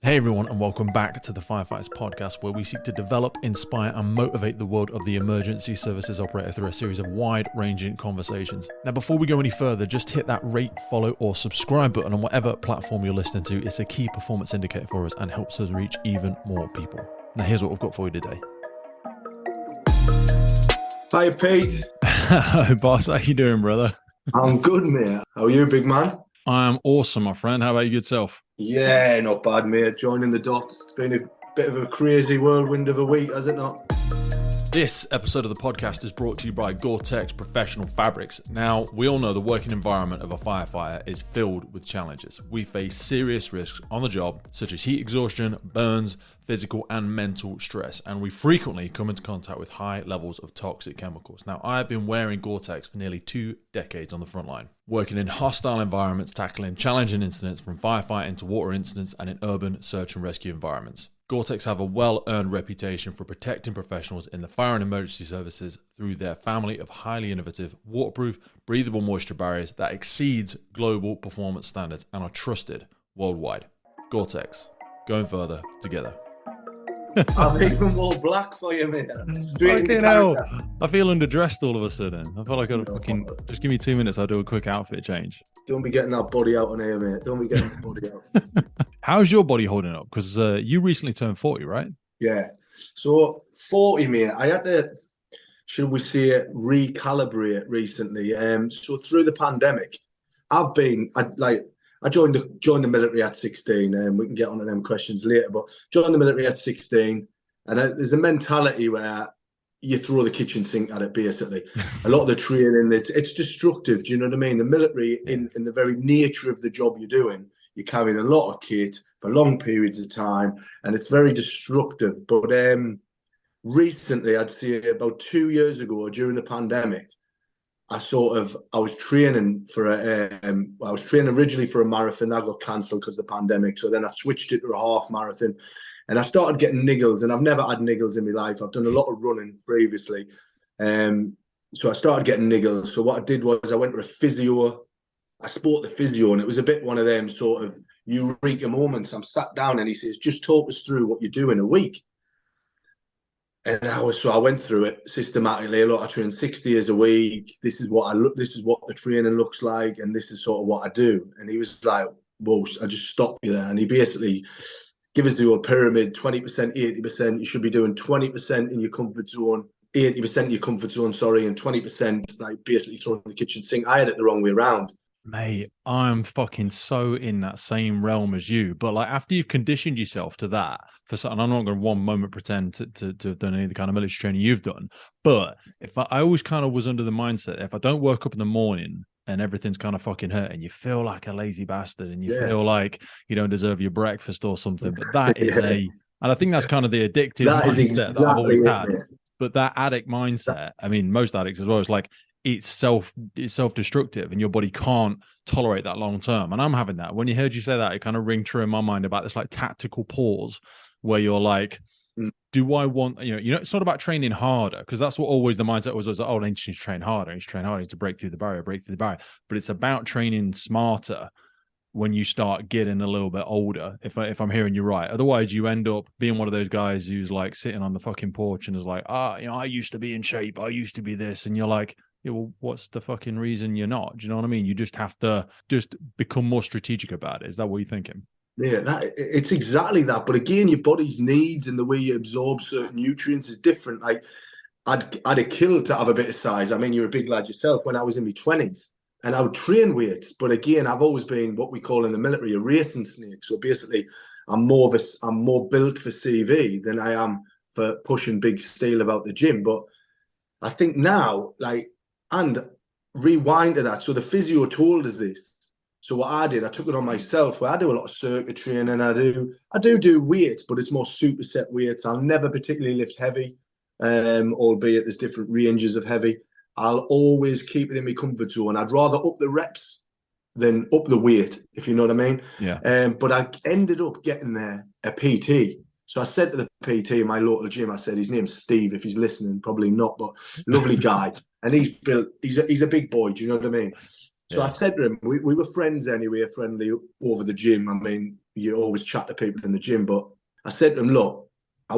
Hey everyone, and welcome back to the Firefighters podcast, where we seek to develop, inspire, and motivate the world of the emergency services operator through a series of wide-ranging conversations. Now, before we go any further, just hit that rate, follow, or subscribe button on whatever platform you're listening to. It's a key performance indicator for us and helps us reach even more people. Now, here's what we've got for you today. Hi, Pete. Hi, boss. How you doing, brother? I'm good, mate. How are you, big man? I'm awesome, my friend. How about you, good self? Yeah, not bad, mate. Joining the dots. It's been a bit of a crazy whirlwind of a week, has it not? This episode of the podcast is brought to you by Gore-Tex Professional Fabrics. Now, we all know the working environment of a firefighter is filled with challenges. We face serious risks on the job, such as heat exhaustion, burns, physical and mental stress, and we frequently come into contact with high levels of toxic chemicals. Now, I have been wearing Gore-Tex for nearly 2 decades on the front line, working in hostile environments, tackling challenging incidents from firefighting to water incidents and in urban search and rescue environments. Gore-Tex have a well-earned reputation for protecting professionals in the fire and emergency services through their family of highly innovative, waterproof, breathable moisture barriers that exceeds global performance standards and are trusted worldwide. Gore-Tex, going further together. I've even wore black for you, mate. Fucking hell. I feel underdressed all of a sudden. I feel like I'd fucking just give me 2 minutes. I'll do a quick outfit change. Don't be getting that body out on here, mate. Don't be getting that body out. How's your body holding up? Because you recently turned 40, right? Yeah. So 40, mate. I had to, should we say, recalibrate recently. So through the pandemic, I joined the military at 16, and we can get onto them questions later. But joined the military at 16, and there's a mentality where you throw the kitchen sink at it. Basically, a lot of the training it's destructive. Do you know what I mean? The military, in the very nature of the job you're doing, you're carrying a lot of kit for long periods of time, and it's very destructive. But recently, I'd say about 2 years ago, during the pandemic, I was training originally for a marathon that got cancelled because of the pandemic. So then I switched it to a half marathon, and I started getting niggles, and I've never had niggles in my life. I've done a lot of running previously. So I started getting niggles. So what I did was I went to a physio. I spoke to the physio, and it was a bit one of them sort of eureka moments. I'm sat down and he says, just talk us through what you do in a week. And I went through it systematically. I train 60 years a week. This is what the training looks like, and this is sort of what I do. And he was like, "Whoa!" I just stopped you there. And he basically gave us the old pyramid: 20%, 80%. You should be doing 20% in your comfort zone, 80% in your comfort zone, sorry, and 20% like basically throwing the kitchen sink. I had it the wrong way around. Mate, I'm fucking so in that same realm as you. But like after you've conditioned yourself to that for something, I'm not going to one moment pretend to have done any of the kind of military training you've done. But if I always kind of was under the mindset, if I don't work up in the morning and everything's kind of fucking hurting, you feel like a lazy bastard and you feel like you don't deserve your breakfast or something. But that is and I think that's kind of the addictive mindset that I've always had. But that addict mindset, I mean, most addicts as well, is like, it's self-destructive and your body can't tolerate that long term. And I'm having that. When you heard you say that, it kind of ring true in my mind about this like tactical pause where you're like, do I want, it's not about training harder, because that's what always the mindset was like, oh, I need to train harder, I need to train harder, I need to break through the barrier. But it's about training smarter when you start getting a little bit older, if I'm hearing you right. Otherwise, you end up being one of those guys who's like sitting on the fucking porch and is like, I used to be in shape, I used to be this. And you're like, yeah, well, what's the fucking reason you're not? Do you know what I mean? You just have to just become more strategic about it. Is that what you're thinking? Yeah, it's exactly that. But again, your body's needs and the way you absorb certain nutrients is different. Like, I'd a kill to have a bit of size. I mean, you're a big lad yourself. When I was in my 20s, and I would train weights, but again, I've always been what we call in the military a racing snake. So basically, I'm more built for CV than I am for pushing big steel about the gym. But I think now, and rewind to that. So the physio told us this. So what I did, I took it on myself. Where I do a lot of circuit training. I do weights, but it's more superset weights. I'll never particularly lift heavy, albeit there's different ranges of heavy. I'll always keep it in my comfort zone. I'd rather up the reps than up the weight, if you know what I mean. Yeah. But I ended up getting a PT. So I said to the PT, my local gym, I said, his name's Steve. If he's listening, probably not, but lovely guy. And he's a big boy. Do you know what I mean? So I said to him, we were friends anyway, friendly over the gym. I mean, you always chat to people in the gym. But I said to him, look, I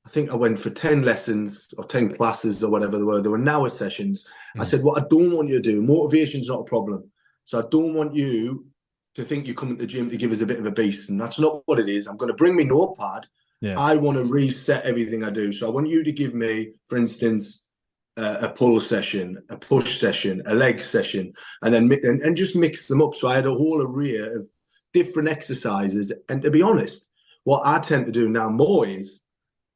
think I went for 10 lessons or 10 classes or whatever they were. There were an hour sessions. I said, what I don't want you to do, motivation's not a problem. So I don't want you to think you're coming to the gym to give us a bit of a beast. And that's not what it is. I'm going to bring me notepad. Yeah. I want to reset everything I do. So I want you to give me, for instance, a pull session, a push session, a leg session, and then and just mix them up. So I had a whole array of different exercises. And to be honest, what I tend to do now more is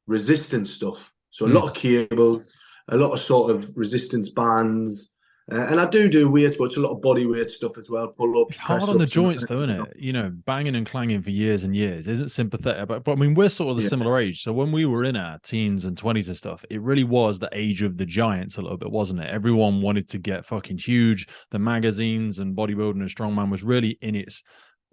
resistance stuff. So a lot of cables, a lot of sort of resistance bands. And I do weights, but it's a lot of body weight stuff as well. Pull ups, It's hard press on the ups. joints, though, isn't it? You know, banging and clanging for years and years isn't sympathetic. But I mean, we're sort of the Yeah, similar age. So when we were in our teens and 20s and stuff, it really was the age of the giants a little bit, wasn't it? Everyone wanted to get fucking huge. The magazines and bodybuilding and strongman was really in its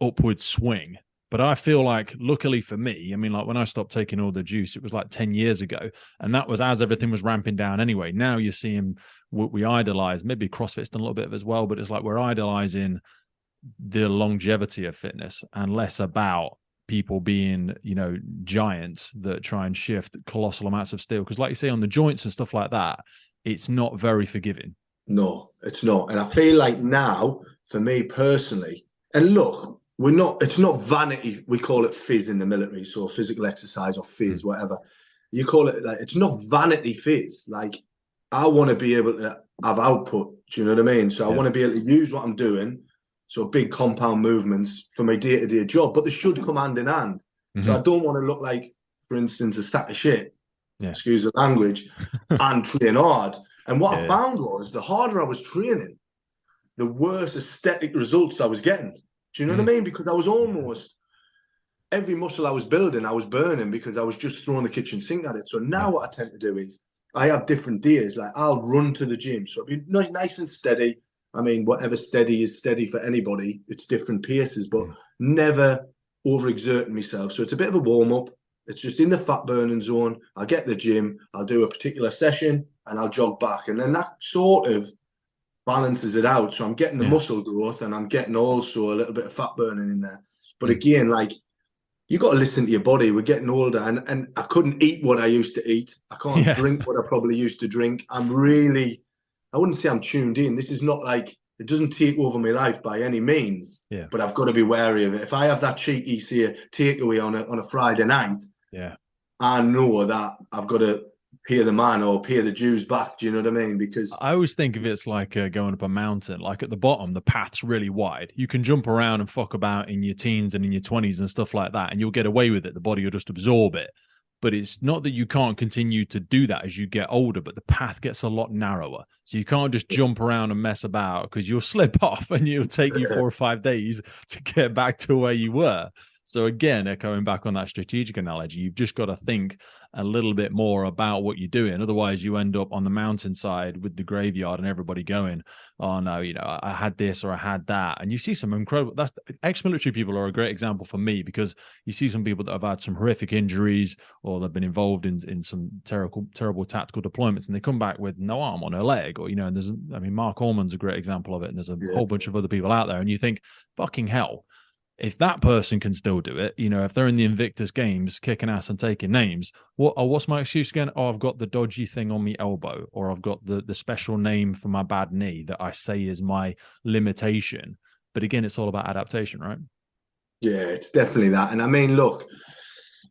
upward swing. But I feel like, luckily for me, I mean, like when I stopped taking all the juice, it was like 10 years ago. And that was as everything was ramping down anyway. Now you see him, what we idolize, maybe CrossFit's done a little bit of as well, but it's like we're idolizing the longevity of fitness and less about people being, you know, giants that try and shift colossal amounts of steel. Because like you say, on the joints and stuff like that, it's not very forgiving. no, it's not. And I feel like now, for me personally, and look, it's not vanity. We call it phys in the military, so physical exercise or phys, whatever. You call it, like, it's not vanity phys. Like, I want to be able to have output. Do you know what I mean? So I want to be able to use what I'm doing. So big compound movements for my day-to-day job, but they should come hand in hand. So I don't want to look like, for instance, a sack of shit, excuse the language, and train hard. And what I found was the harder I was training, the worse aesthetic results I was getting. Do you know what I mean? Because I was almost every muscle I was building, I was burning because I was just throwing the kitchen sink at it. So now what I tend to do is I have different days. Like I'll run to the gym. So it'll be nice and steady. I mean, whatever steady is steady for anybody. It's different paces, but never overexerting myself. So it's a bit of a warm-up. It's just in the fat burning zone. I'll get the gym. I'll do a particular session and I'll jog back. And then that sort of balances it out. So I'm getting the muscle growth and I'm getting also a little bit of fat burning in there. But again, like, you got to listen to your body. We're getting older and I couldn't eat what I used to eat. I can't drink what I probably used to drink. I wouldn't say I'm tuned in. This is not like, it doesn't take over my life by any means, but I've got to be wary of it. If I have that cheeky, say, takeaway on a Friday night, I know that I've got to pay the man or pay the dues back. Do you know what I mean? Because I always think of it as like going up a mountain. Like at the bottom, the path's really wide. You can jump around and fuck about in your teens and in your 20s and stuff like that, and you'll get away with it. The body will just absorb it. But it's not that you can't continue to do that as you get older, but the path gets a lot narrower. So you can't just jump around and mess about because you'll slip off and it'll take you 4 or 5 days to get back to where you were. So again, echoing back on that strategic analogy, you've just got to think a little bit more about what you're doing. Otherwise, you end up on the mountainside with the graveyard and everybody going, oh, no, you know, I had this or I had that. And you see some incredible, that's ex-military people are a great example for me because you see some people that have had some horrific injuries or they've been involved in some terrible tactical deployments and they come back with no arm on her leg or, you know, and Mark Allman's a great example of it. And there's a whole bunch of other people out there and you think, fucking hell. If that person can still do it, you know, if they're in the Invictus Games kicking ass and taking names, what's my excuse again? Oh, I've got the dodgy thing on my elbow, or I've got the special name for my bad knee that I say is my limitation. But again, it's all about adaptation, right? yeah, it's definitely that. And I mean, look,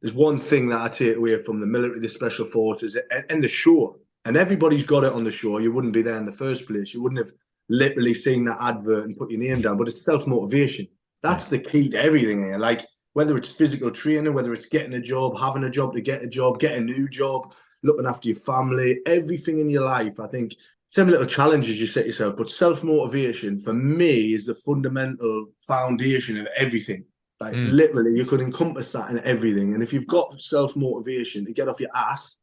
there's one thing that I take away from the military, the special forces, and the show. And everybody's got it on the show. You wouldn't be there in the first place. You wouldn't have literally seen that advert and put your name down. But it's self-motivation. That's the key to everything here. Like, whether it's physical training, whether it's getting a job, having a job to get a job, get a new job, looking after your family, everything in your life, I think, some little challenges you set yourself, but self-motivation for me is the fundamental foundation of everything. Like literally, you could encompass that in everything. And if you've got self-motivation to get off your ass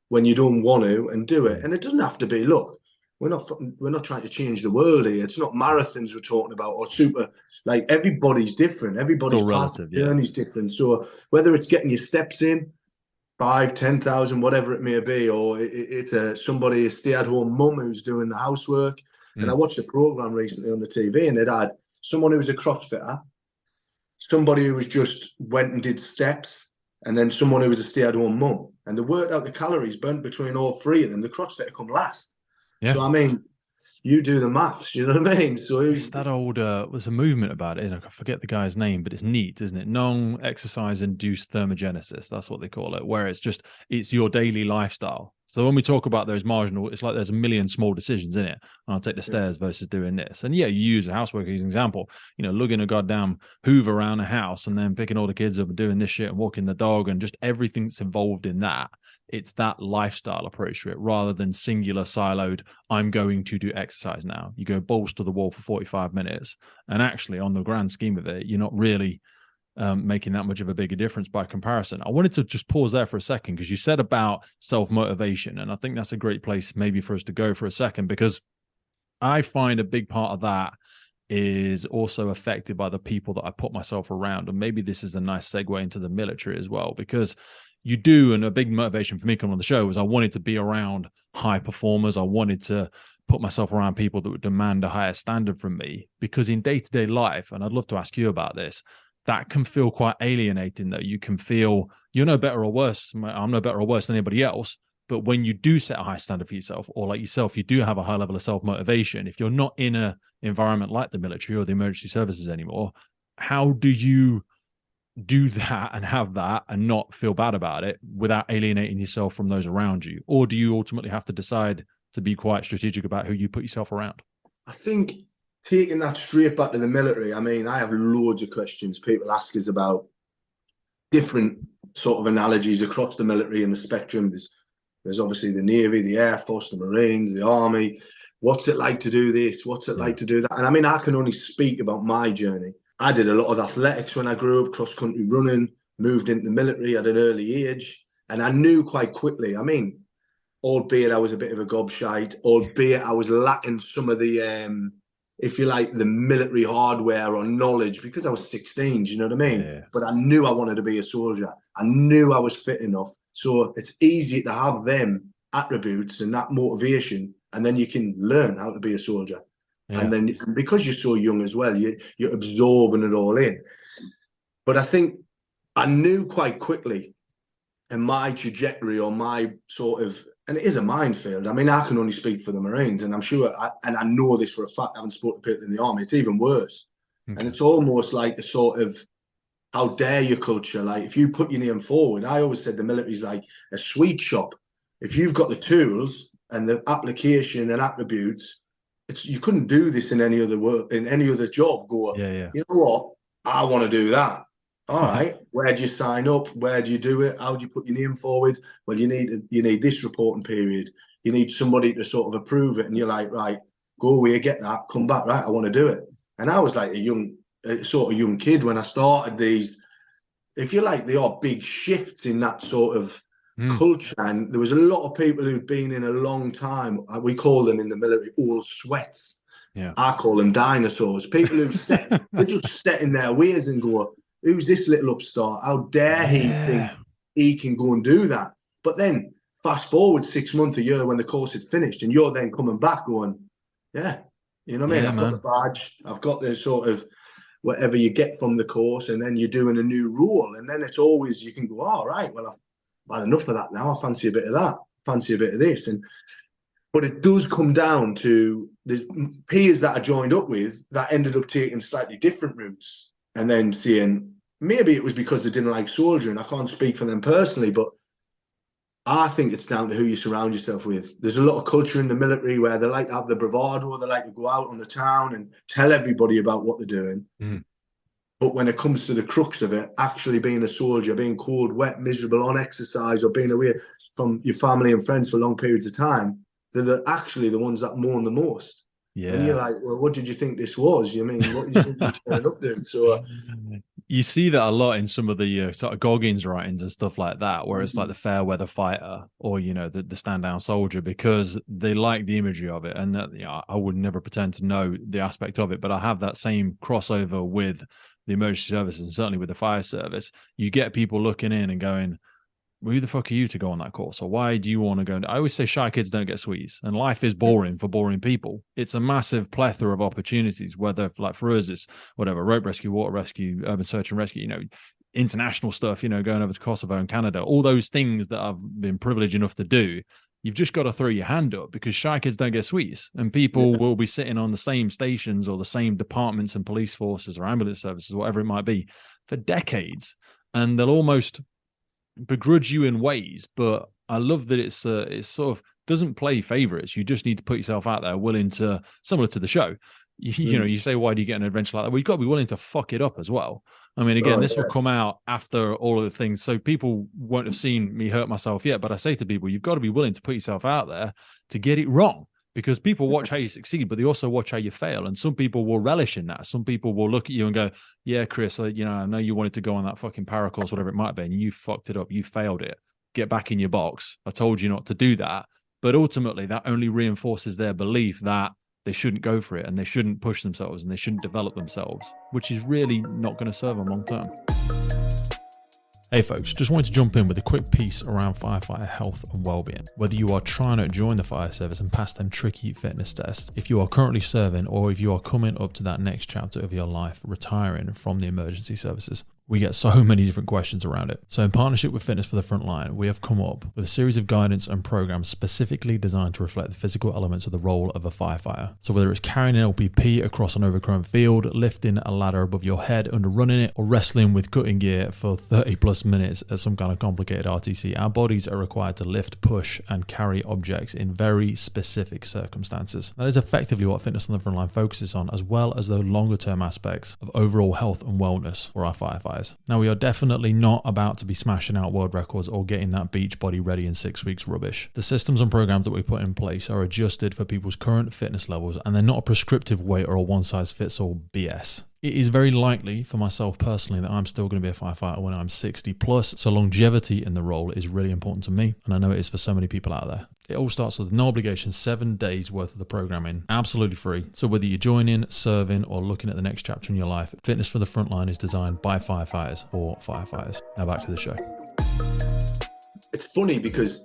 when you don't want to and do it, and it doesn't have to be, look, we're not trying to change the world here. It's not marathons we're talking about or super. Like, everybody's different. Everybody's path journey is different. So whether it's getting your steps in, 5, 10,000, whatever it may be, or it's a stay-at-home mum who's doing the housework. And I watched a program recently on the TV, and it had someone who was a CrossFitter, somebody who was just went and did steps, and then someone who was a stay-at-home mum, and they worked out the calories burnt between all three of them. The CrossFitter come last. Yeah. So I mean, you do the maths. You know what I mean? So It's that old, there's a movement about it. I forget the guy's name, but it's neat, isn't it? Non-exercise induced thermogenesis. That's what they call it, where it's your daily lifestyle. So when we talk about those marginal, it's like there's a million small decisions in it. I'll take the stairs versus doing this. And yeah, you use a housework as an example, lugging a goddamn Hoover around a house and then picking all the kids up and doing this shit and walking the dog and just everything that's involved in that. It's that lifestyle approach to it rather than singular siloed, I'm going to do exercise now. You go balls to the wall for 45 minutes. And actually, on the grand scheme of it, you're not really making that much of a bigger difference by comparison. I wanted to just pause there for a second because you said about self-motivation. And I think that's a great place maybe for us to go for a second, because I find a big part of that is also affected by the people that I put myself around. And maybe this is a nice segue into the military as well, because you do, and a big motivation for me coming on the show was I wanted to be around high performers. I wanted to put myself around people that would demand a higher standard from me, because in day-to-day life, and I'd love to ask you about this, that can feel quite alienating, that you can feel you're no better or worse. I'm no better or worse than anybody else. But when you do set a high standard for yourself, or like yourself, you do have a high level of self-motivation, if you're not in an environment like the military or the emergency services anymore, how do you do that and have that and not feel bad about it without alienating yourself from those around you? Or do you ultimately have to decide to be quite strategic about who you put yourself around? I think taking that straight back to the military, I mean, I have loads of questions people ask us about different sort of analogies across the military and the spectrum. There's obviously the Navy, the Air Force, the Marines, the Army. What's it like to do this? What's it like to do that? And I mean, I can only speak about my journey. I did a lot of athletics when I grew up, cross-country running, moved into the military at an early age. And I knew quite quickly, I mean, albeit I was a bit of a gobshite, albeit I was lacking some of the, if you like, the military hardware or knowledge, because I was 16, do you know what I mean? Yeah. But I knew I wanted to be a soldier. I knew I was fit enough. So it's easy to have them attributes and that motivation, and then you can learn how to be a soldier. Yeah. And then because you're so young as well, you're absorbing it all in. But I think I knew quite quickly in my trajectory or my sort of, and it is a minefield. I mean, I can only speak for the Marines, and I'm sure, and I know this for a fact, having spoken to people in the Army, it's even worse. Okay. And it's almost like a sort of, how dare you culture. Like, if you put your name forward, I always said the military's like a sweet shop. If you've got the tools and the application and attributes, you couldn't do this in any other work, in any other job. You know what? I want to do that. All right. Where do you sign up? Where do you do it? How do you put your name forward? Well, you need this reporting period. You need somebody to sort of approve it. And you're like, right, go away, get that, come back. Right, I want to do it. And I was like a young kid when I started these. If you like, there are big shifts in that sort of culture. And there was a lot of people who'd been in a long time. We call them in the military old sweats. Yeah. I call them dinosaurs. People who they're just set in their ways and go, who's this little upstart? How dare he think he can go and do that? But then fast forward 6 months, a year, when the course had finished, and you're then coming back going, yeah, you know what I mean? I've got the badge, I've got the sort of whatever you get from the course, and then you're doing a new rule. And then it's always, you can go, all right, well, I've had enough of that now. I fancy a bit of that, fancy a bit of this. But it does come down to there's peers that I joined up with that ended up taking slightly different routes, and then seeing, maybe it was because they didn't like soldiering. I can't speak for them personally, but I think it's down to who you surround yourself with. There's a lot of culture in the military where they like to have the bravado, they like to go out on the town and tell everybody about what they're doing. But when it comes to the crux of it, actually being a soldier, being cold, wet, miserable, on exercise, or being away from your family and friends for long periods of time, they're actually the ones that mourn the most. Yeah. And you're like, well, what did you think this was? You mean, what did you think you turned up to? So you see that a lot in some of the sort of Goggins writings and stuff like that, where it's like the fair weather fighter or, the stand down soldier, because they like the imagery of it. And that, I would never pretend to know the aspect of it, but I have that same crossover with the emergency services and certainly with the fire service. You get people looking in and going, well, who the fuck are you to go on that course? Or why do you want to go? I always say shy kids don't get sweets, and life is boring for boring people. It's a massive plethora of opportunities, whether like for us, it's whatever, rope rescue, water rescue, urban search and rescue, international stuff, going over to Kosovo and Canada, all those things that I've been privileged enough to do. You've just got to throw your hand up because shy kids don't get sweets, and people will be sitting on the same stations or the same departments and police forces or ambulance services, whatever it might be, for decades, and they'll almost begrudge you in ways. But I love that it's sort of doesn't play favorites. You just need to put yourself out there, willing to, similar to the show. You say, why do you get an adventure like that? Well, you've got to be willing to fuck it up as well. I mean, again, this will come out after all of the things, so people won't have seen me hurt myself yet. But I say to people, you've got to be willing to put yourself out there to get it wrong, because people watch how you succeed, but they also watch how you fail. And some people will relish in that. Some people will look at you and go, yeah, Chris, I know you wanted to go on that fucking para course, whatever it might be, and you fucked it up. You failed it. Get back in your box. I told you not to do that. But ultimately, that only reinforces their belief that they shouldn't go for it and they shouldn't push themselves and they shouldn't develop themselves, which is really not going to serve them long term. Hey folks, just wanted to jump in with a quick piece around firefighter health and well-being. Whether you are trying to join the fire service and pass them tricky fitness tests, if you are currently serving, or if you are coming up to that next chapter of your life, retiring from the emergency services, we get so many different questions around it. So in partnership with Fitness for the Frontline, we have come up with a series of guidance and programs specifically designed to reflect the physical elements of the role of a firefighter. So whether it's carrying an LPP across an overgrown field, lifting a ladder above your head under running it, or wrestling with cutting gear for 30 plus minutes at some kind of complicated RTC, our bodies are required to lift, push, and carry objects in very specific circumstances. That is effectively what Fitness on the Frontline focuses on, as well as the longer term aspects of overall health and wellness for our firefighters. Now, we are definitely not about to be smashing out world records or getting that beach body ready in 6 weeks rubbish. The systems and programs that we put in place are adjusted for people's current fitness levels, and they're not a prescriptive weight or a one-size-fits-all BS. It is very likely for myself personally that I'm still going to be a firefighter when I'm 60 plus, so longevity in the role is really important to me, and I know it is for so many people out there. It all starts with no obligation, 7 days worth of the programming, absolutely free. So whether you're joining, serving, or looking at the next chapter in your life, Fitness for the Frontline is designed by firefighters for firefighters. Now back to the show. It's funny because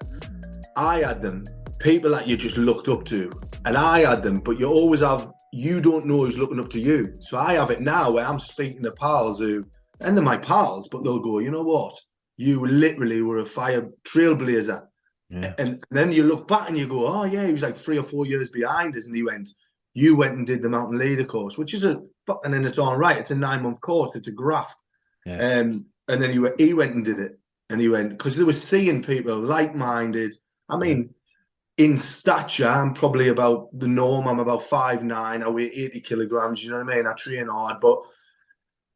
I had them, people that you just looked up to, and I had them, but you don't know who's looking up to you. So I have it now where I'm speaking to pals and they're my pals, but they'll go, you know what? You literally were a fire trailblazer. Yeah. And then you look back and you go, oh yeah, he was like 3 or 4 years behind us. And you went and did the mountain leader course, which is and then it's all right. It's a 9-month course. It's a graft. Yeah. And then he went and did it. And he went, because they were seeing people like-minded. I mean, in stature, I'm probably about the norm. I'm about 5'9". I weigh 80 kilograms. You know what I mean? I train hard, but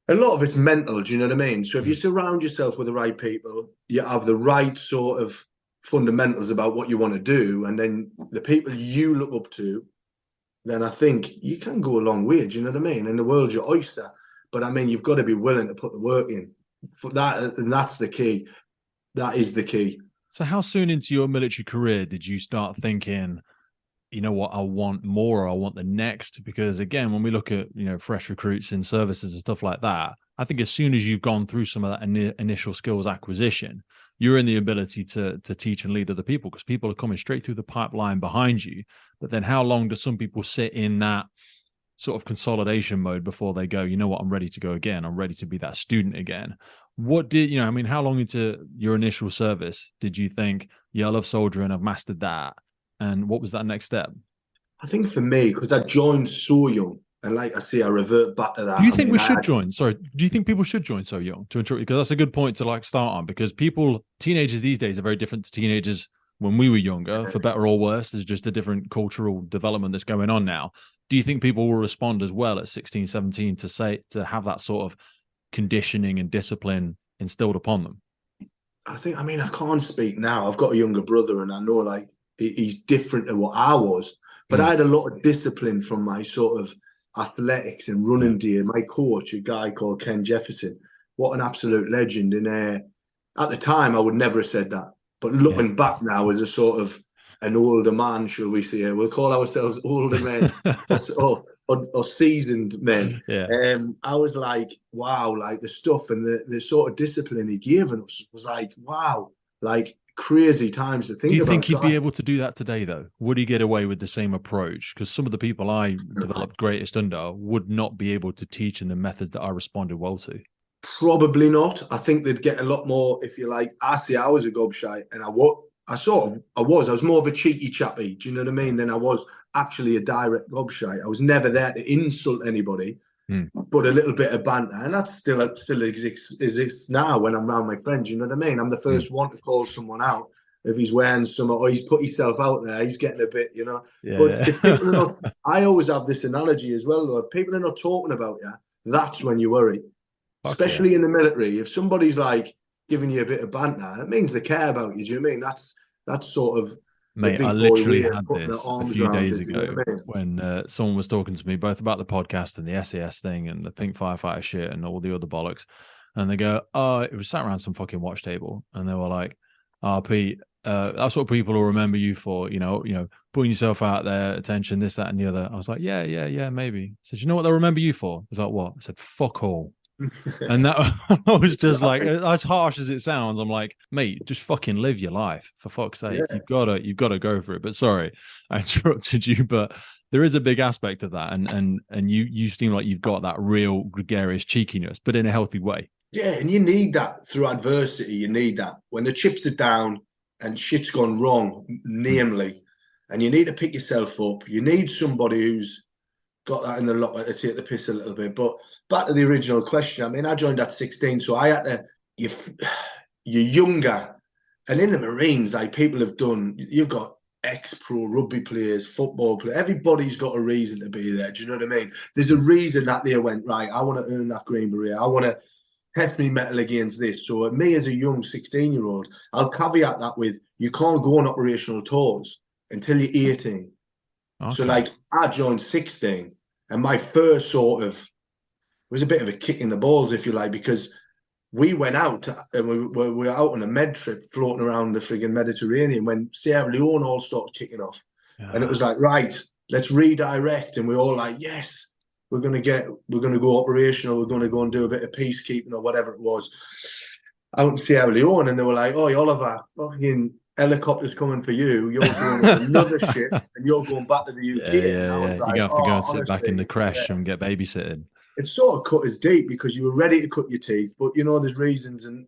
a lot of it's mental. Do you know what I mean? So if you surround yourself with the right people, you have the right sort of fundamentals about what you want to do, and then the people you look up to, then I think you can go a long way. Do you know what I mean? And the world's your oyster. But I mean, you've got to be willing to put the work in for that. And that's the key. That is the key. So how soon into your military career did you start thinking, you know what, I want more, or I want the next? Because again, when we look at, fresh recruits in services and stuff like that, I think as soon as you've gone through some of that initial skills acquisition, you're in the ability to teach and lead other people, because people are coming straight through the pipeline behind you. But then how long do some people sit in that sort of consolidation mode before they go, you know what, I'm ready to go again. I'm ready to be that student again. What did, how long into your initial service did you think, yeah, I love soldiering, I've mastered that? And what was that next step? I think for me, because I joined so young, and like I say, I revert back to that. Do you think join? Sorry, do you think people should join so young to ensure? Because that's a good point to start on, because teenagers these days are very different to teenagers when we were younger, for better or worse. There's just a different cultural development that's going on now. Do you think people will respond as well at 16, 17 to have that sort of conditioning and discipline instilled upon them? I can't speak now. I've got a younger brother, and I know he's different to what I was, but I had a lot of discipline from my sort of athletics and running day. My coach, a guy called Ken Jefferson, what an absolute legend. And at the time, I would never have said that. But looking back now as a sort of an older man, shall we say, we'll call ourselves older men or seasoned men. Yeah. I was like, wow, like the stuff and the sort of discipline he gave us was like, wow. like crazy times to Do think you about. think So he'd be able to do that today, though? Would he get away with the same approach? Because some of the people I developed greatest under would not be able to teach in the method that I responded well to. probably not. I think they'd get a lot more, if you like. I see I was a gobshite, and I was more of a cheeky chappy, do you know what I mean, than I was actually a direct gobshite. I was never there to insult anybody, but a little bit of banter, and that still exists now when I'm around my friends, you know what I mean? I'm the first one to call someone out if he's wearing some, or he's put himself out there, he's getting a bit, you know. But Yeah. if people are not, I always have this analogy as well, though, if people are not talking about you, that's when you worry. Fuck yeah. Especially in the military, if somebody's like giving you a bit of banter, it means they care about you. Do you know what I mean? That's sort of the Mate, I big boy literally way of had putting their this a arms few around days you. Do you know ago what I mean? when someone was talking to me both about the podcast and the SAS thing and the pink firefighter shit and all the other bollocks. And they go, oh, it was sat around some fucking watch table. And they were like, oh, Pete, that's what people will remember you for, putting yourself out there, attention, this, that, and the other. I was like, yeah, maybe. I said, you know what they'll remember you for? I was like, what? I said, fuck all. And that I was just like, Exactly. as harsh as it sounds, I'm like, mate, just fucking live your life for fuck's sake. Yeah. You've gotta go for it. But sorry, I interrupted you. But there is a big aspect of that, and you seem like you've got that real gregarious cheekiness, but in a healthy way. Yeah, and you need that through adversity. You need that when the chips are down and shit's gone wrong, Mm. namely, and you need to pick yourself up. You need somebody who's got that in the locker to take the piss a little bit. But back to the original question. I mean, I joined at 16, so I had to. You're younger, and in the Marines, like people have done. You've got ex-pro rugby players, football players. Everybody's got a reason to be there. Do you know what I mean? There's a reason that they went right. I want to earn that green beret. I want to test me metal against this. So me as a young 16-year-old, I'll caveat that with you can't go on operational tours until you're 18. So Okay. like I joined 16, and my first sort of was a bit of a kick in the balls, if you like, because we went out and we were out on a med trip floating around the frigging Mediterranean when Sierra Leone all started kicking off. And it Yeah. was like, right, let's redirect. And we're all like, yes, we're going to go operational. We're going to go and do a bit of peacekeeping or whatever it was out in Sierra Leone. And they were like, oh, Oliver, fucking helicopter's coming for you. You're going on another ship and you're going back to the UK. And I Yeah. was You're like, gonna have to go oh, and sit back in honestly, the crash yeah. and get babysitted. It sort of cut us deep because you were ready to cut your teeth, but there's reasons and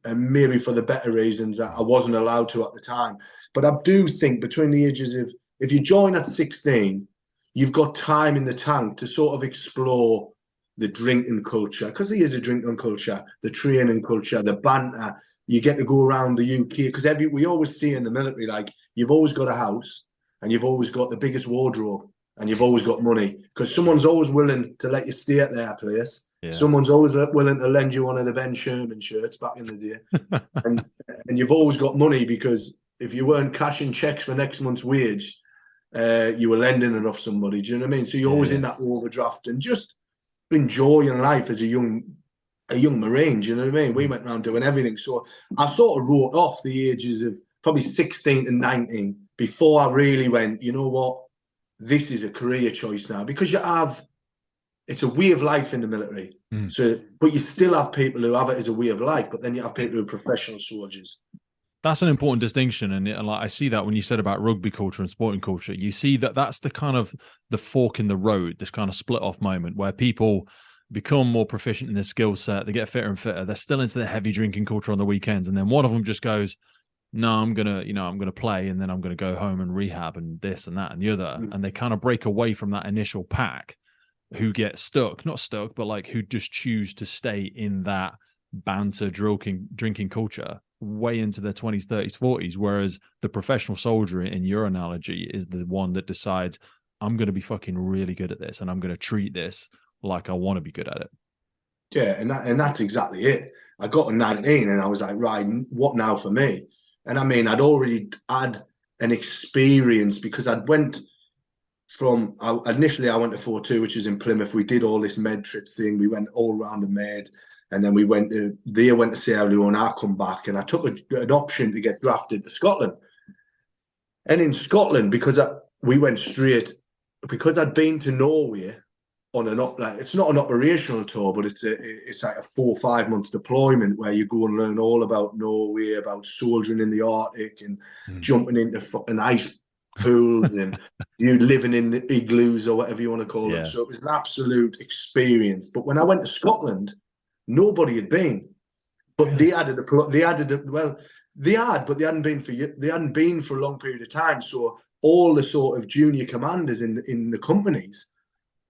maybe for the better reasons that I wasn't allowed to at the time. But I do think between the ages of, if you join at 16, you've got time in the tank to sort of explore the drinking culture, because there is a drinking culture, the training culture, the banter. You get to go around the UK because we always see in the military, like you've always got a house and you've always got the biggest wardrobe and you've always got money because someone's always willing to let you stay at their place. Yeah. Someone's always willing to lend you one of the Ben Sherman shirts back in the day, and you've always got money because if you weren't cashing checks for next month's wage, you were lending it off somebody. Do you know what I mean? So you're always Yeah. in that overdraft and just enjoying life as a young Marine. Do you know what I mean? We went around doing everything. So I sort of wrote off the ages of probably 16 and 19 before I really went, you know what? This is a career choice now because it's a way of life in the military. Mm. So, but you still have people who have it as a way of life, but then you have people who are professional soldiers. That's an important distinction, and like I see that when you said about rugby culture and sporting culture, you see that that's the kind of the fork in the road, this kind of split off moment where people become more proficient in their skill set, they get fitter and fitter, they're still into the heavy drinking culture on the weekends, and then one of them just goes, no, I'm gonna play, and then I'm gonna go home and rehab and this and that and the other, and they kind of break away from that initial pack who get not stuck, but like who just choose to stay in that banter drinking culture way into their 20s, 30s, 40s. Whereas the professional soldier in your analogy is the one that decides, I'm going to be fucking really good at this and I'm going to treat this like I want to be good at it. Yeah, and that's exactly it. I got to 19 and I was like, right, what now for me? And I mean, I'd already had an experience because initially I went to 4-2, which is in Plymouth. We did all this med trip thing. We went all around the med, and then they went to Sierra Leone. I come back, and I took an option to get drafted to Scotland. And in Scotland, we went straight, because I'd been to Norway on an like it's not an operational tour, but it's like a 4 or 5 month deployment where you go and learn all about Norway, about soldiering in the Arctic and jumping into fucking ice pools and you living in the igloos or whatever you want to call them. Yeah. So it was an absolute experience. But when I went to Scotland, nobody had been. But Really? they had, but they hadn't been for a long period of time. So all the sort of junior commanders in the companies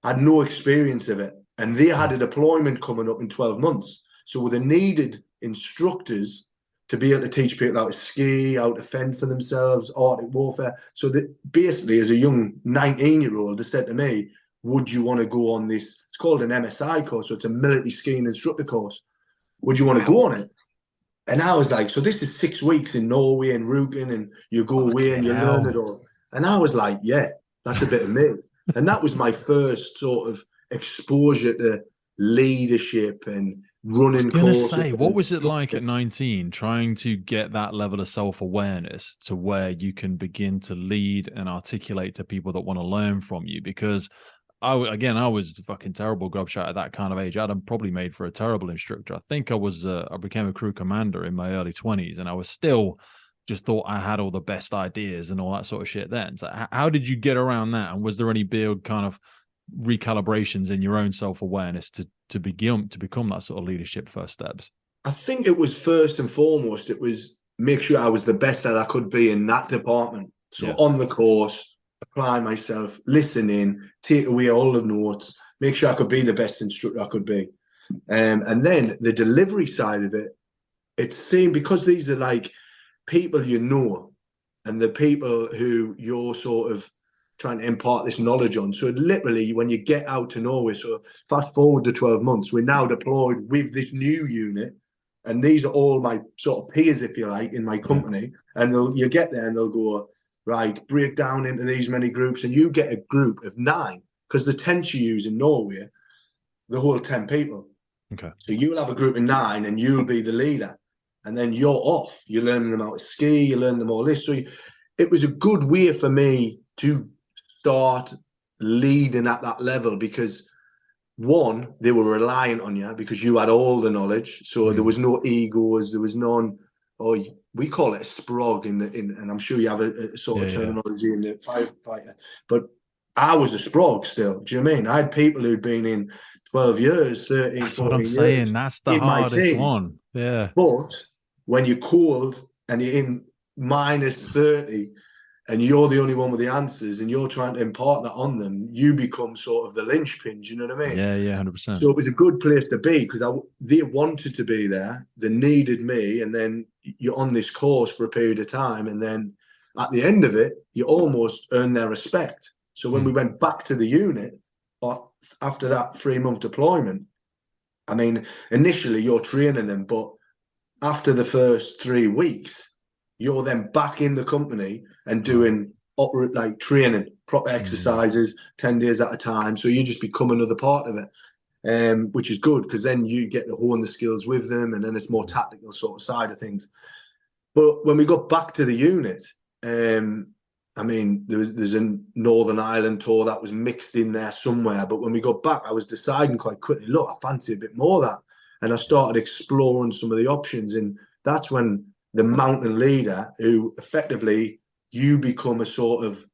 had no experience of it, and they had a deployment coming up in 12 months. So they needed instructors to be able to teach people how to ski, how to fend for themselves, Arctic warfare. So that basically, as a young 19-year-old, they said to me, "Would you want to go on this?" It's called an MSI course, so it's a military skiing instructor course. Would you want to go on it? And I was like, so this is 6 weeks in Norway and Rügen, and you go away and you learn it all. And I was like, yeah, that's a bit of me. And that was my first sort of exposure to leadership and running courses. Say, what was it like at 19 trying to get that level of self-awareness to where you can begin to lead and articulate to people that want to learn from you? Because I was a fucking terrible grubshot at that kind of age. I'd probably made for a terrible instructor. I think I became a crew commander in my early 20s, and I was still just thought I had all the best ideas and all that sort of shit then. So how did you get around that? And was there any big kind of recalibrations in your own self-awareness to become that sort of leadership first steps? I think it was first and foremost, it was make sure I was the best that I could be in that department. So on the course, apply myself, listen in, take away all the notes, make sure I could be the best instructor I could be. And then the delivery side of it, it's same because these are like people you know and the people who you're sort of trying to impart this knowledge on. So literally when you get out to Norway, so fast forward to 12 months, we're now deployed with this new unit. And these are all my sort of peers, if you like, in my company. And you get there and they'll go, right, break down into these many groups. And you get a group of 9, because the tents you use in Norway, the whole 10 people. Okay. So you'll have a group of 9 and you'll be the leader. And then you're off. You're learning them how to ski. You learn them all this. So it was a good way for me to start leading at that level because, one, they were reliant on you because you had all the knowledge. So there was no egos. There was none. Or we call it a sprog and I'm sure you have a sort of terminology in the firefighter. But I was a sprog still. Do you know what I mean? I had people who'd been in 12 years, 13, That's 14 what I'm years. saying. That's the hardest team. one. Yeah. But when you're cold and you're in minus 30 and you're the only one with the answers and you're trying to impart that on them, you become sort of the linchpin. Do you know what I mean? Yeah, 100%. So it was a good place to be because they wanted to be there. They needed me. And then you're on this course for a period of time. And then at the end of it, you almost earn their respect. So when we went back to the unit after that 3-month deployment, I mean, initially you're training them, but after the first 3 weeks, you're then back in the company and doing like training, proper exercises, 10 days at a time. So you just become another part of it, which is good because then you get to hone the skills with them and then it's more tactical sort of side of things. But when we got back to the unit, I mean, there's a Northern Ireland tour that was mixed in there somewhere. But when we got back, I was deciding quite quickly, look, I fancy a bit more of that. And I started exploring some of the options. And that's when the mountain leader, who effectively you become a sort of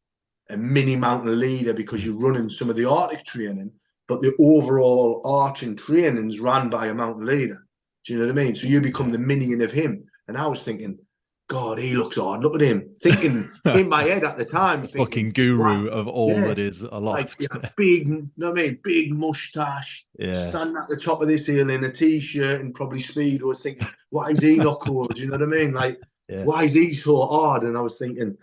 a mini mountain leader because you're running some of the Arctic training, but the overall arching training's ran by a mountain leader. Do you know what I mean? So you become the minion of him. And I was thinking, God, he looks hard. Look at him. Thinking in my head at the time, thinking, fucking guru of all that is aloft. Like, big, you know what I mean? Big mustache. Standing at the top of this hill in a t-shirt and probably Speedo, thinking, why is he not cool? Do you know what I mean? Like, why is he so hard? And I was thinking,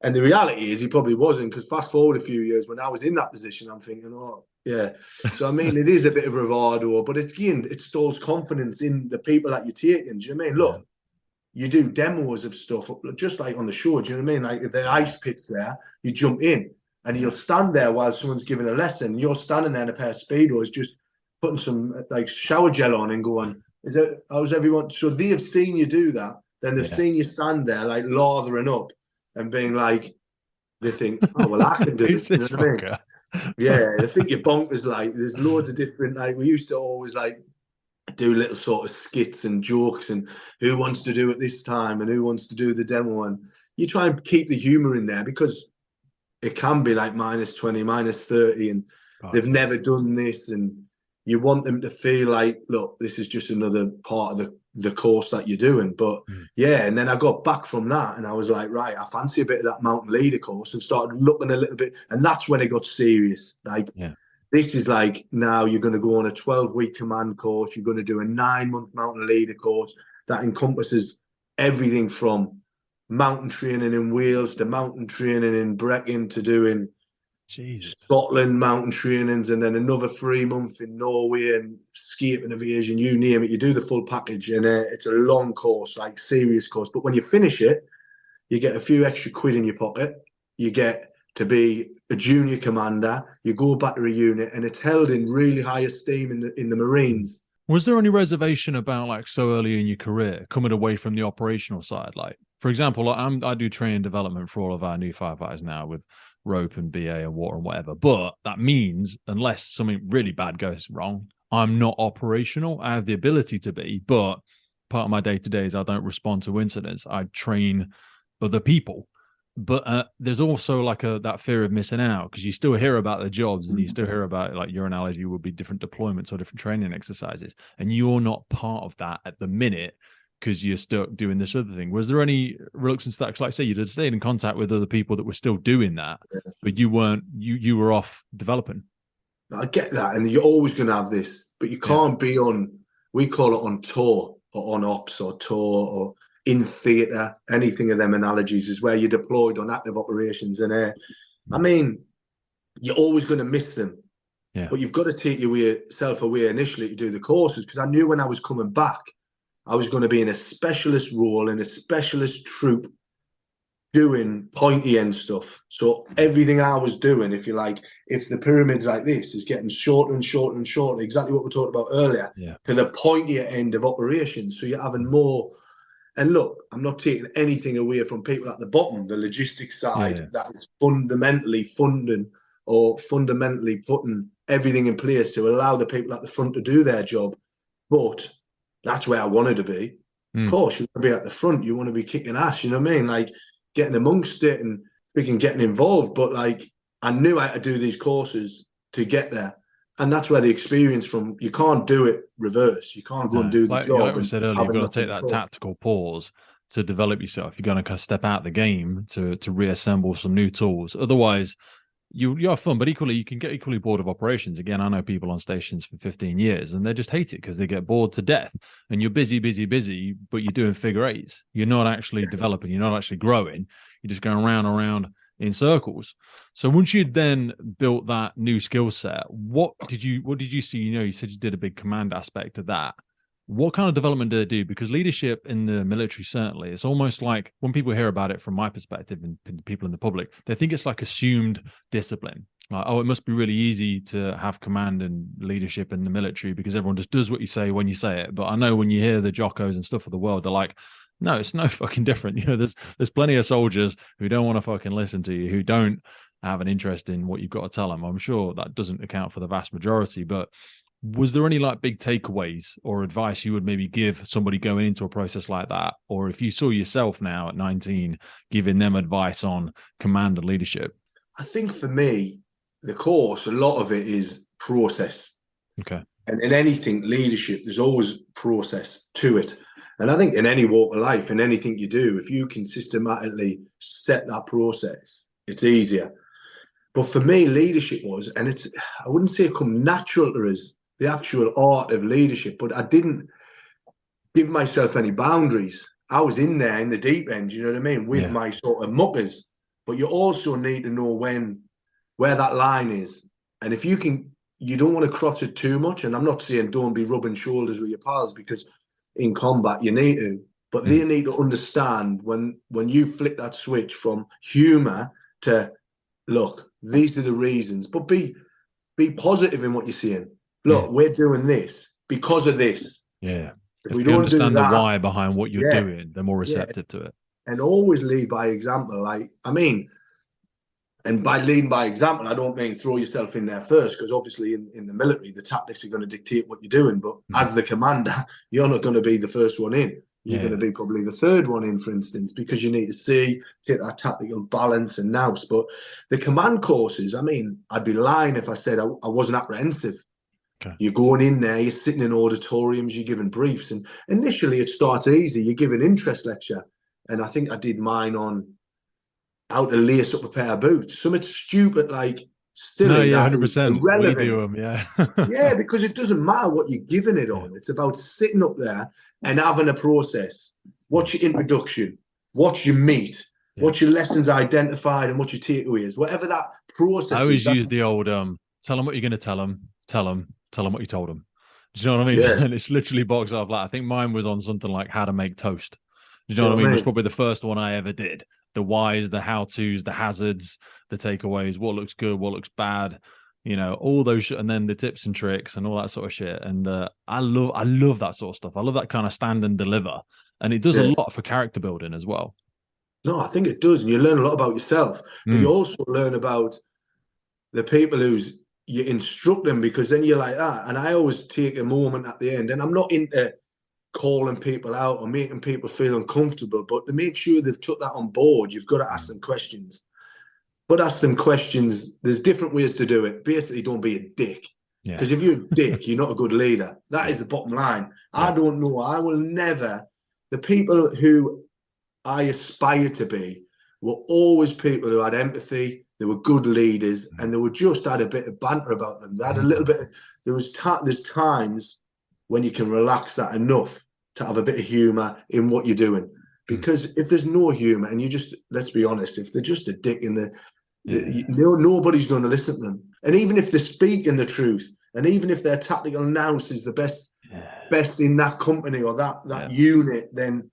and the reality is he probably wasn't, because fast forward a few years when I was in that position, I'm thinking, oh, yeah. So, I mean, it is a bit of bravado, but again, it installs confidence in the people that you're taking. Do you know what I mean? Look, you do demos of stuff, just like on the show. Do you know what I mean? Like if there are ice pits there, you jump in and you'll stand there while someone's giving a lesson. You're standing there in a pair of Speedos, just putting some like shower gel on and going, how's everyone? So they have seen you do that. Then they've seen you stand there like lathering up and being like, they think, oh, well, I can do it. You know what I mean? Yeah, I think you're bonkers. Like, there's loads of different. Like, we used to always like do little sort of skits and jokes, and who wants to do it this time, and who wants to do the demo, and you try and keep the humor in there because it can be like -20, -30, and Oh, they've yeah. never done this, and you want them to feel like, look, this is just another part of the course that you're doing. But Mm. yeah, and then I got back from that, and I was like, right, I fancy a bit of that mountain leader course, and started looking a little bit, and that's when it got serious. Like, Yeah. this is like, now you're going to go on a 12-week command course. You're going to do a 9-month mountain leader course that encompasses everything from mountain training in Wales to mountain training in Brecon to doing Jesus. Scotland mountain trainings, and then another 3 months in Norway and escaping evasion, you name it. You do the full package, and it's a long course, like serious course. But when you finish it, you get a few extra quid in your pocket. You get to be a junior commander. You go back to a unit, and it's held in really high esteem in the Marines. Was there any reservation about like so early in your career coming away from the operational side? Like, for example, like I do training development for all of our new firefighters now with rope and BA and water and whatever. But that means unless something really bad goes wrong, I'm not operational. I have the ability to be, but part of my day to day is I don't respond to incidents. I train other people. But there's also like that fear of missing out because you still hear about the jobs and you still hear about, like, your analogy would be different deployments or different training exercises, and you're not part of that at the minute because you're stuck doing this other thing. Was there any reluctance to that? Because, like I say, you'd stayed in contact with other people that were still doing that, but you weren't. You were off developing. I get that, and you're always going to have this, but you Yeah, can't be on. We call it on tour or on ops or tour or in theatre. Anything of them analogies is where you're deployed on active operations, and I mean, you're always going to miss them. yeah, But you've got to take yourself away initially to do the courses, because I knew when I was coming back, I was going to be in a specialist role in a specialist troop doing pointy end stuff. So everything I was doing, if you like, if the pyramid's like this, is getting shorter and shorter and shorter, exactly what we talked about earlier, yeah, to the pointier end of operations. So you're having more. And look, I'm not taking anything away from people at the bottom, the logistics side yeah, that is fundamentally funding or fundamentally putting everything in place to allow the people at the front to do their job. But that's where I wanted to be. Of mm, course, you want to be at the front, you want to be kicking ass, you know what I mean? Like, getting amongst it and freaking getting involved. But like, I knew I had to do these courses to get there. And that's where the experience from, you can't do it reverse. You can't go and no. do the Like job we and said earlier, you've having got to take nothing that taught. tactical pause to develop yourself. You're going to kind of step out the game to reassemble some new tools. Otherwise, you have fun, but equally you can get equally bored of operations. Again, I know people on stations for 15 years and they just hate it because they get bored to death. And you're busy, busy, busy, but you're doing figure eights. You're not actually developing. You're not actually growing. You're just going round and round in circles. So once you'd then built that new skill set, what did you see? You said you did a big command aspect of that. What kind of development did they do? Because leadership in the military, certainly, it's almost like when people hear about it from my perspective and people in the public, they think it's like assumed discipline. Like, oh, it must be really easy to have command and leadership in the military because everyone just does what you say when you say it. But I know when you hear the jockos and stuff of the world, they're like, no, it's no fucking different. There's plenty of soldiers who don't want to fucking listen to you, who don't have an interest in what you've got to tell them. I'm sure that doesn't account for the vast majority, but was there any like big takeaways or advice you would maybe give somebody going into a process like that? Or if you saw yourself now at 19 giving them advice on command and leadership? I think for me, the course, a lot of it is process. Okay. And in anything, leadership, there's always process to it. And I think in any walk of life, in anything you do, if you can systematically set that process, it's easier. But for me, leadership was, and I wouldn't say it come natural to us, the actual art of leadership, but I didn't give myself any boundaries. I was in there in the deep end, you know what I mean, with Yeah. my sort of muckers. But you also need to know where that line is. And if you can, you don't want to cross it too much. And I'm not saying don't be rubbing shoulders with your pals, because in combat you need to. But they Mm. need to understand when you flick that switch from humor to, look, these are the reasons, but be positive in what you're saying. Mm. Look, we're doing this because of this. Yeah. If If we they don't do understand the that, why behind what you're yeah, doing, they're more yeah, receptive to it. and always lead by example. Like, I mean, And by leading by example, I don't mean throw yourself in there first, because obviously in the military, the tactics are going to dictate what you're doing. But as the commander, you're not going to be the first one in. You're going to be probably the third one in, for instance, because you need to take that tactical balance and nous. But the command courses, I mean, I'd be lying if I said I wasn't apprehensive. Okay. You're going in there, you're sitting in auditoriums, you're giving briefs. And initially it starts easy. You give an interest lecture. And I think I did mine on how to lace up a pair of boots. Something stupid, like silly, that is 100%. We irrelevant. do them, yeah. Yeah, because it doesn't matter what you're giving it on. It's about sitting up there and having a process. What's your introduction? What's your meat? What's your lessons identified and what your takeaways? Whatever that process I always is. use the old tell them what you're going to tell them, tell them what you told them. Do you know what I mean? Yeah. And it's literally boxed off. Like, I think mine was on something like how to make toast. Do you Do know you what I know mean? what It I was mean? probably the first one I ever did. The whys, the how-tos, the hazards, the takeaways, what looks good, what looks bad, all those and then the tips and tricks and all that sort of shit. And I love that sort of stuff. I love that kind of stand and deliver. And it does a Yeah. lot for character building as well. No, I think it does. And you learn a lot about yourself, but you also learn about the people who's you instruct them, because then you're like that. And I always take a moment at the end, and I'm not into calling people out or making people feel uncomfortable, but to make sure they've took that on board, you've got to ask them questions. But ask them questions. There's different ways to do it. Basically, don't be a dick. Yeah. Because if you're a dick, you're not a good leader. That is the bottom line. Yeah. I don't know. I will never. The people who I aspire to be were always people who had empathy. They were good leaders, and they were just had a bit of banter about them. They had a little bit. There's times when you can relax that enough to have a bit of humor in what you're doing. Because if there's no humor, and you just, let's be honest, if they're just a dick in nobody's going to listen to them. And even if they're speaking the truth, and even if their tactical nous is the best in that company or that unit, then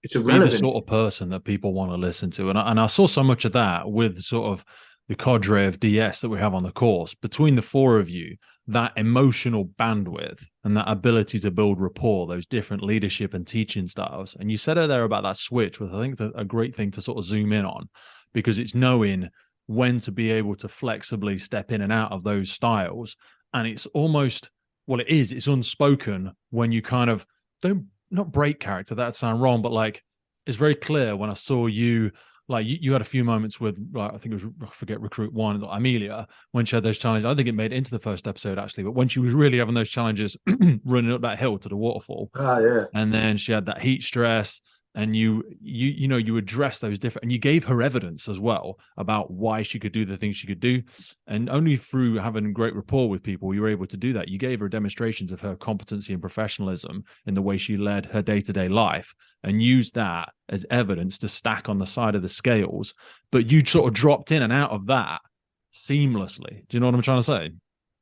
it's irrelevant. Be the sort of person that people want to listen to. And I saw so much of that with sort of the cadre of DS that we have on the course. Between the four of you, that emotional bandwidth and that ability to build rapport, those different leadership and teaching styles. And you said it there about that switch, which I think is a great thing to sort of zoom in on, because it's knowing when to be able to flexibly step in and out of those styles. And it's almost, it's unspoken when you kind of don't, not break character, that sound wrong, but like it's very clear when I saw you, like you had a few moments with, like, I think it was, I forget, recruit one, Amelia, when she had those challenges. I think it made it into the first episode actually, but when she was really having those challenges running up that hill to the waterfall, and then she had that heat stress, and you address those different, and you gave her evidence as well about why she could do the things she could do. And only through having great rapport with people, you were able to do that. You gave her demonstrations of her competency and professionalism in the way she led her day-to-day life, and used that as evidence to stack on the side of the scales. But you sort of dropped in and out of that seamlessly. Do you know what I'm trying to say?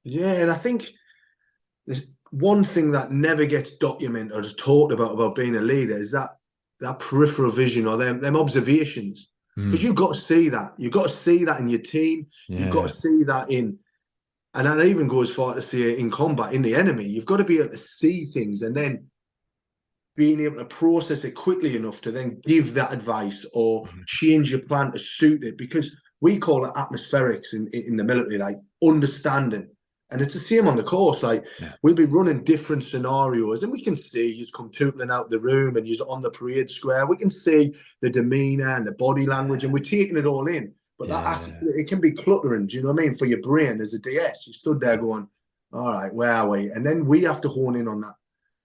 Yeah, and I think there's one thing that never gets documented or talked about being a leader is that peripheral vision, or them observations, because you've got to see that. You've got to see that in your team. You've got to see that and I even go as far to say in combat, in the enemy. You've got to be able to see things and then being able to process it quickly enough to then give that advice or change your plan to suit it, because we call it atmospherics in the military, like understanding. And it's the same on the course. Like we'll be running different scenarios, and we can see you come tootling out the room, and you're on the parade square. We can see the demeanor and the body language, and we're taking it all in. But it can be cluttering. Do you know what I mean? For your brain as a DS, you stood there going, "All right, where are we?" And then we have to hone in on that.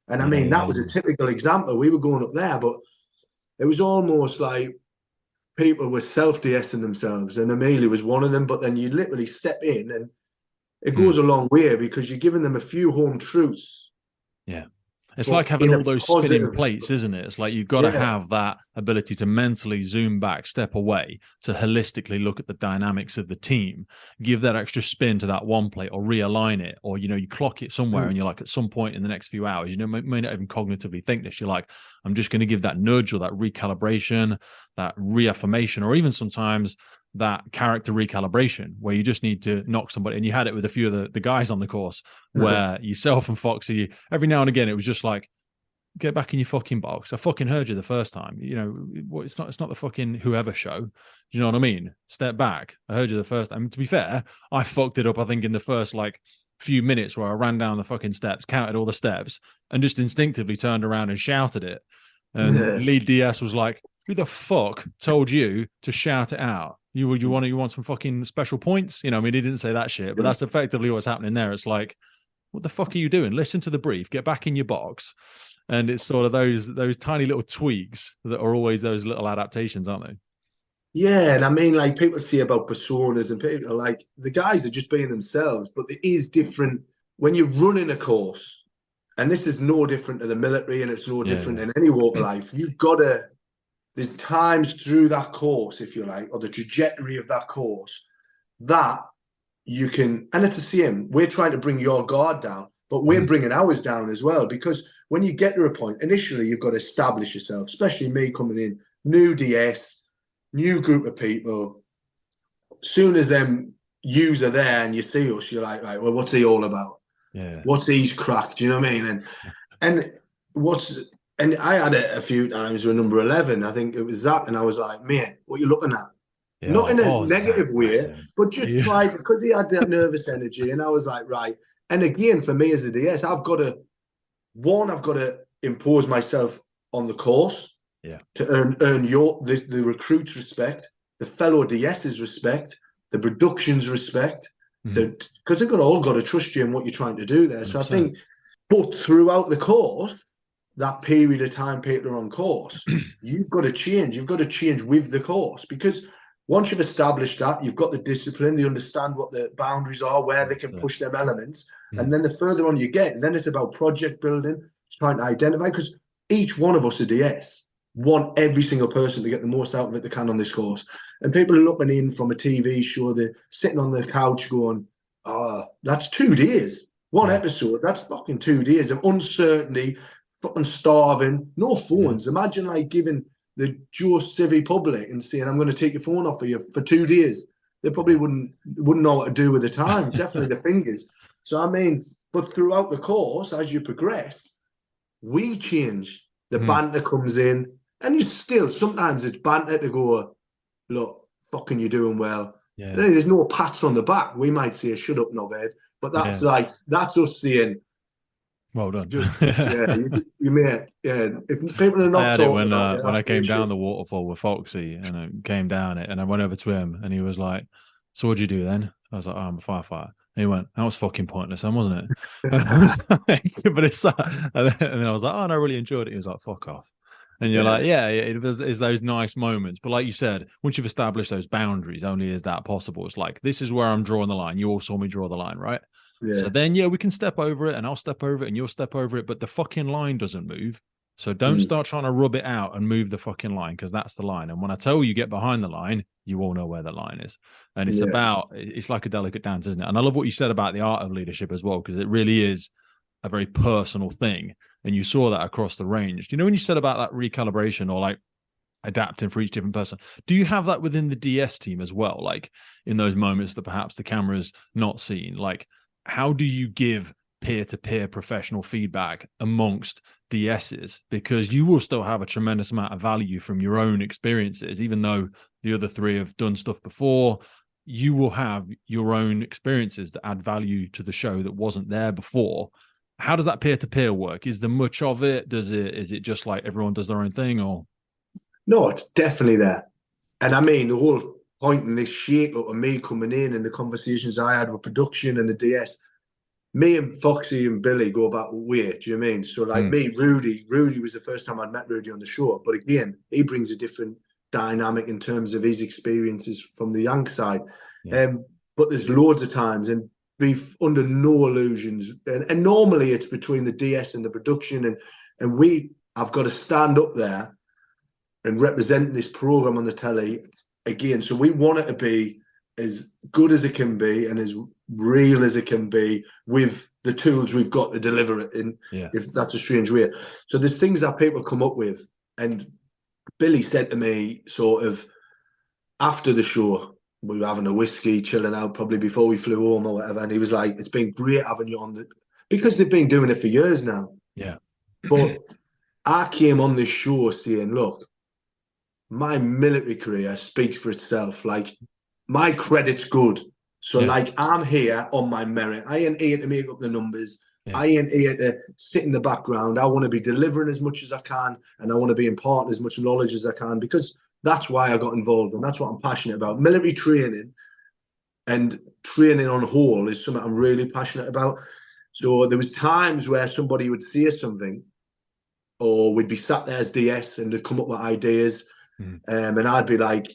And I mean, that was a typical example. We were going up there, but it was almost like people were self-DSing themselves, and Amelia was one of them. But then you literally step in, and it goes a long way, because you're giving them a few home truths. Yeah. It's like having all those spinning plates, isn't it? It's like you've got to have that ability to mentally zoom back, step away, to holistically look at the dynamics of the team, give that extra spin to that one plate, or realign it, or, you clock it somewhere and you're like, at some point in the next few hours, may not even cognitively think this. You're like, I'm just going to give that nudge or that recalibration, that reaffirmation, or even sometimes that character recalibration where you just need to knock somebody. And you had it with a few of the guys on the course where yourself and Foxy, every now and again, it was just like, get back in your fucking box. I fucking heard you the first time. It's not the fucking whoever show. Do you know what I mean? Step back. I heard you the first time. To be fair, I fucked it up, I think, in the first like few minutes where I ran down the fucking steps, counted all the steps, and just instinctively turned around and shouted it. And Yeah. lead DS was like, who the fuck told you to shout it out? You want some fucking special points? I mean, he didn't say that shit, but that's effectively what's happening there. It's like, what the fuck are you doing? Listen to the brief, get back in your box. And it's sort of those tiny little tweaks that are always those little adaptations, aren't they? Yeah, and I mean, like people say about personas, and people are like the guys are just being themselves, but it is different when you're running a course, and this is no different to the military, and it's no different Yeah, in any walk of life. You've got to. There's times through that course, if you like, or the trajectory of that course, that you can, and it's the same. We're trying to bring your guard down, but we're mm-hmm. bringing ours down as well. Because when you get to a point, initially you've got to establish yourself, especially me coming in, new DS, new group of people. Soon as them yous are there and you see us, you're like, right, well, what's he all about? Yeah, What's he's cracked? Do you know what I mean? And what's and I had it a few times with number 11. I think it was Zach, and I was like, mate, what are you looking at? yeah. Not in a Zach, negative bless way, him. but just Yeah, tried because he had that nervous energy. And I was like, right. And again, for me as a DS, I've got to impose myself on the course yeah, to earn the recruit's respect, the fellow DS's respect, the production's respect. mm-hmm. Because they've all got to trust you in what you're trying to do there. So I 100%. think, but throughout the course, that period of time people are on course, you've got to change. You've got to change with the course because once you've established that, you've got the discipline, they understand what the boundaries are, where they can 100%. push them elements. Mm. And then the further on you get, then it's about project building, trying to identify, because each one of us at DS want every single person to get the most out of it they can on this course. And people are looking in from a TV show, they're sitting on the couch going, oh, that's 2 days. One Yeah, episode, that's fucking 2 days of uncertainty, fucking starving, no yeah, phones. Imagine like giving the Joe Civvy public and saying, I'm going to take your phone off of you for 2 days. They probably yeah. wouldn't know what to do with the time, definitely the fingers. So I mean, but throughout the course, as you progress, we change. The Mm. banter comes in, and you still sometimes it's banter to go, look, fucking you're doing well. Yeah, There's no pats on the back. We might say, shut up, knobhead. But yeah. that's us saying, Well done. just yeah, you may yeah. If people are I not had it talking about it, when I that's their came down shit. the waterfall with Foxy, and I came down it, and I went over to him, and he was like, "So what'd you do then?" I was like, "Oh, I'm a firefighter." And he went, "That was fucking pointless, then, wasn't it?" And I was like, "But it's that," and then I was like, "Oh, and I really enjoyed it." He was like, "Fuck off." And you're Yeah, like, yeah, it's those nice moments. But like you said, once you've established those boundaries, only is that possible. It's like, this is where I'm drawing the line. You all saw me draw the line, right? So yeah, then, yeah, we can step over it and I'll step over it and you'll step over it, but the fucking line doesn't move. So don't mm, start trying to rub it out and move the fucking line because that's the line. And when I tell you get behind the line, you all know where the line is. And yeah, it's like a delicate dance, isn't it? And I love what you said about the art of leadership as well, because it really is a very personal thing. And you saw that across the range. Do you know when you said about that recalibration or like adapting for each different person? Do you have that within the DS team as well? Like in those moments that perhaps the camera's not seen, like how do you give peer-to-peer professional feedback amongst DSs? Because you will still have a tremendous amount of value from your own experiences, even though the other three have done stuff before. You will have your own experiences that add value to the show that wasn't there before. How does that peer-to-peer work? Is there much of it? Is it just like everyone does their own thing, or no, it's definitely there. And I mean, the whole point in this shake up of me coming in and the conversations I had with production and the DS, me and Foxy and Billy go back way. Do you know what I mean? So like mm, me, Rudy was the first time I'd met Rudy on the show. But again, he brings a different dynamic in terms of his experiences from the Yank side. yeah, Um, but there's loads of times and be under no illusions. And normally it's between the DS and the production and I've got to stand up there and represent this program on the telly again. So we want it to be as good as it can be and as real as it can be with the tools we've got to deliver it in, yeah, if that's a strange way. So there's things that people come up with. And Billy said to me sort of after the show, we were having a whiskey, chilling out probably before we flew home or whatever. And he was like, it's been great having you on because they've been doing it for years now. yeah, But I came on this show saying, look, my military career speaks for itself. Like, my credit's good. So, Yeah, like, I'm here on my merit. I ain't here to make up the numbers. yeah, I ain't here to sit in the background. I want to be delivering as much as I can, and I want to be imparting as much knowledge as I can, because that's why I got involved, and that's what I'm passionate about. Military training and training on whole is something I'm really passionate about. So there was times where somebody would say something, or we'd be sat there as DS and they'd come up with ideas, mm, and I'd be like,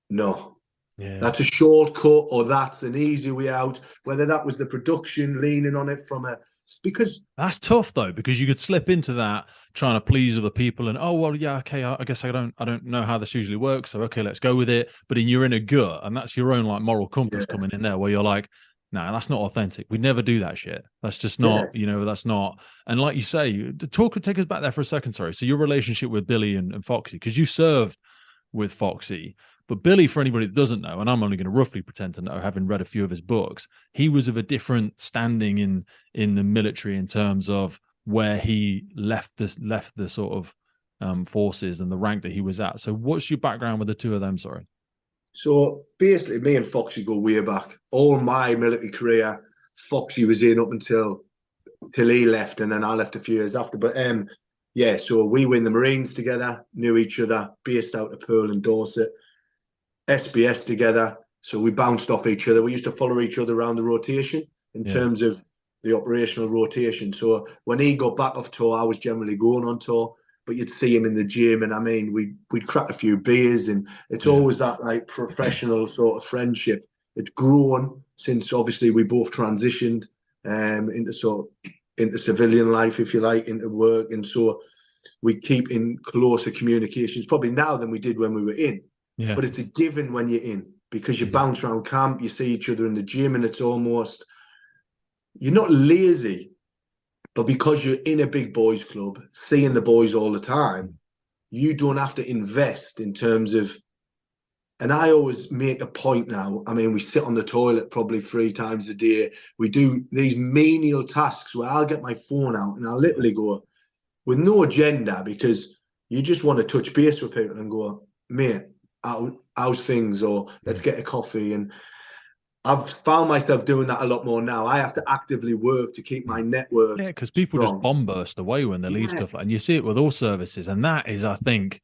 no, yeah. that's a shortcut, or that's an easy way out. Whether that was the production leaning on it from a, because That's tough though, because you could slip into that trying to please other people, and oh well, yeah, okay, I guess I don't know how this usually works, so okay, let's go with it. But then you're in a gut, and that's your own like moral compass yeah, coming in there, where you're like, no, that's not authentic. We never do that shit. That's just yeah. not, that's not. And like you say, take us back there for a second. Sorry. So your relationship with Billy and Foxy, because you served with Foxy. But Billy, for anybody that doesn't know, and I'm only going to roughly pretend to know, having read a few of his books, he was of a different standing in the military in terms of where he left the sort of forces and the rank that he was at. So, what's your background with the two of them? Sorry. So basically, me and Foxy go way back. All my military career, Foxy was in up until till he left, and then I left a few years after. But yeah, so we were in the Marines together, knew each other, based out of Pearl and Dorset, SBS together. So we bounced off each other. We used to follow each other around the rotation in Yeah. terms of the operational rotation. So when he got back off tour, I was generally going on tour. But you'd see him in the gym, and I mean, we'd crack a few beers, and it's Yeah. always that like professional sort of friendship. It's grown since obviously we both transitioned into civilian life, if you like, into work, and so we keep in closer communications probably now than we did when we were in. Yeah. But it's a given when you're in, because you Mm. bounce around camp, you see each other in the gym, and it's almost, you're not lazy, but because you're in a big boys club, seeing the boys all the time, you don't have to invest in terms of. And I always make a point now. I mean, we sit on the toilet probably 3 times a day. We do these menial tasks where I'll get my phone out and I'll Yeah. literally go with no agenda, because you just want to touch base with people and go, mate, how's things? Or let's Mm. get a coffee. And I've found myself doing that a lot more now. I have to actively work to keep my Mm. network Yeah, because people just strong. bomb burst away when they leave Yeah. stuff, and you see it with all services, and that is, I think,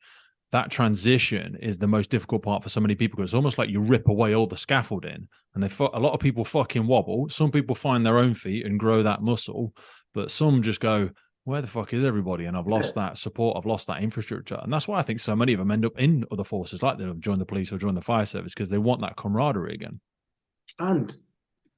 that transition is the most difficult part for so many people, because it's almost like you rip away all the scaffolding, and a lot of people fucking wobble. Some people find their own feet and grow that muscle, but some just go, where the fuck is everybody? And I've Yeah. lost that support, I've lost that infrastructure, and that's why I think so many of them end up in other forces, like they'll join the police or join the fire service, because they want that camaraderie again. And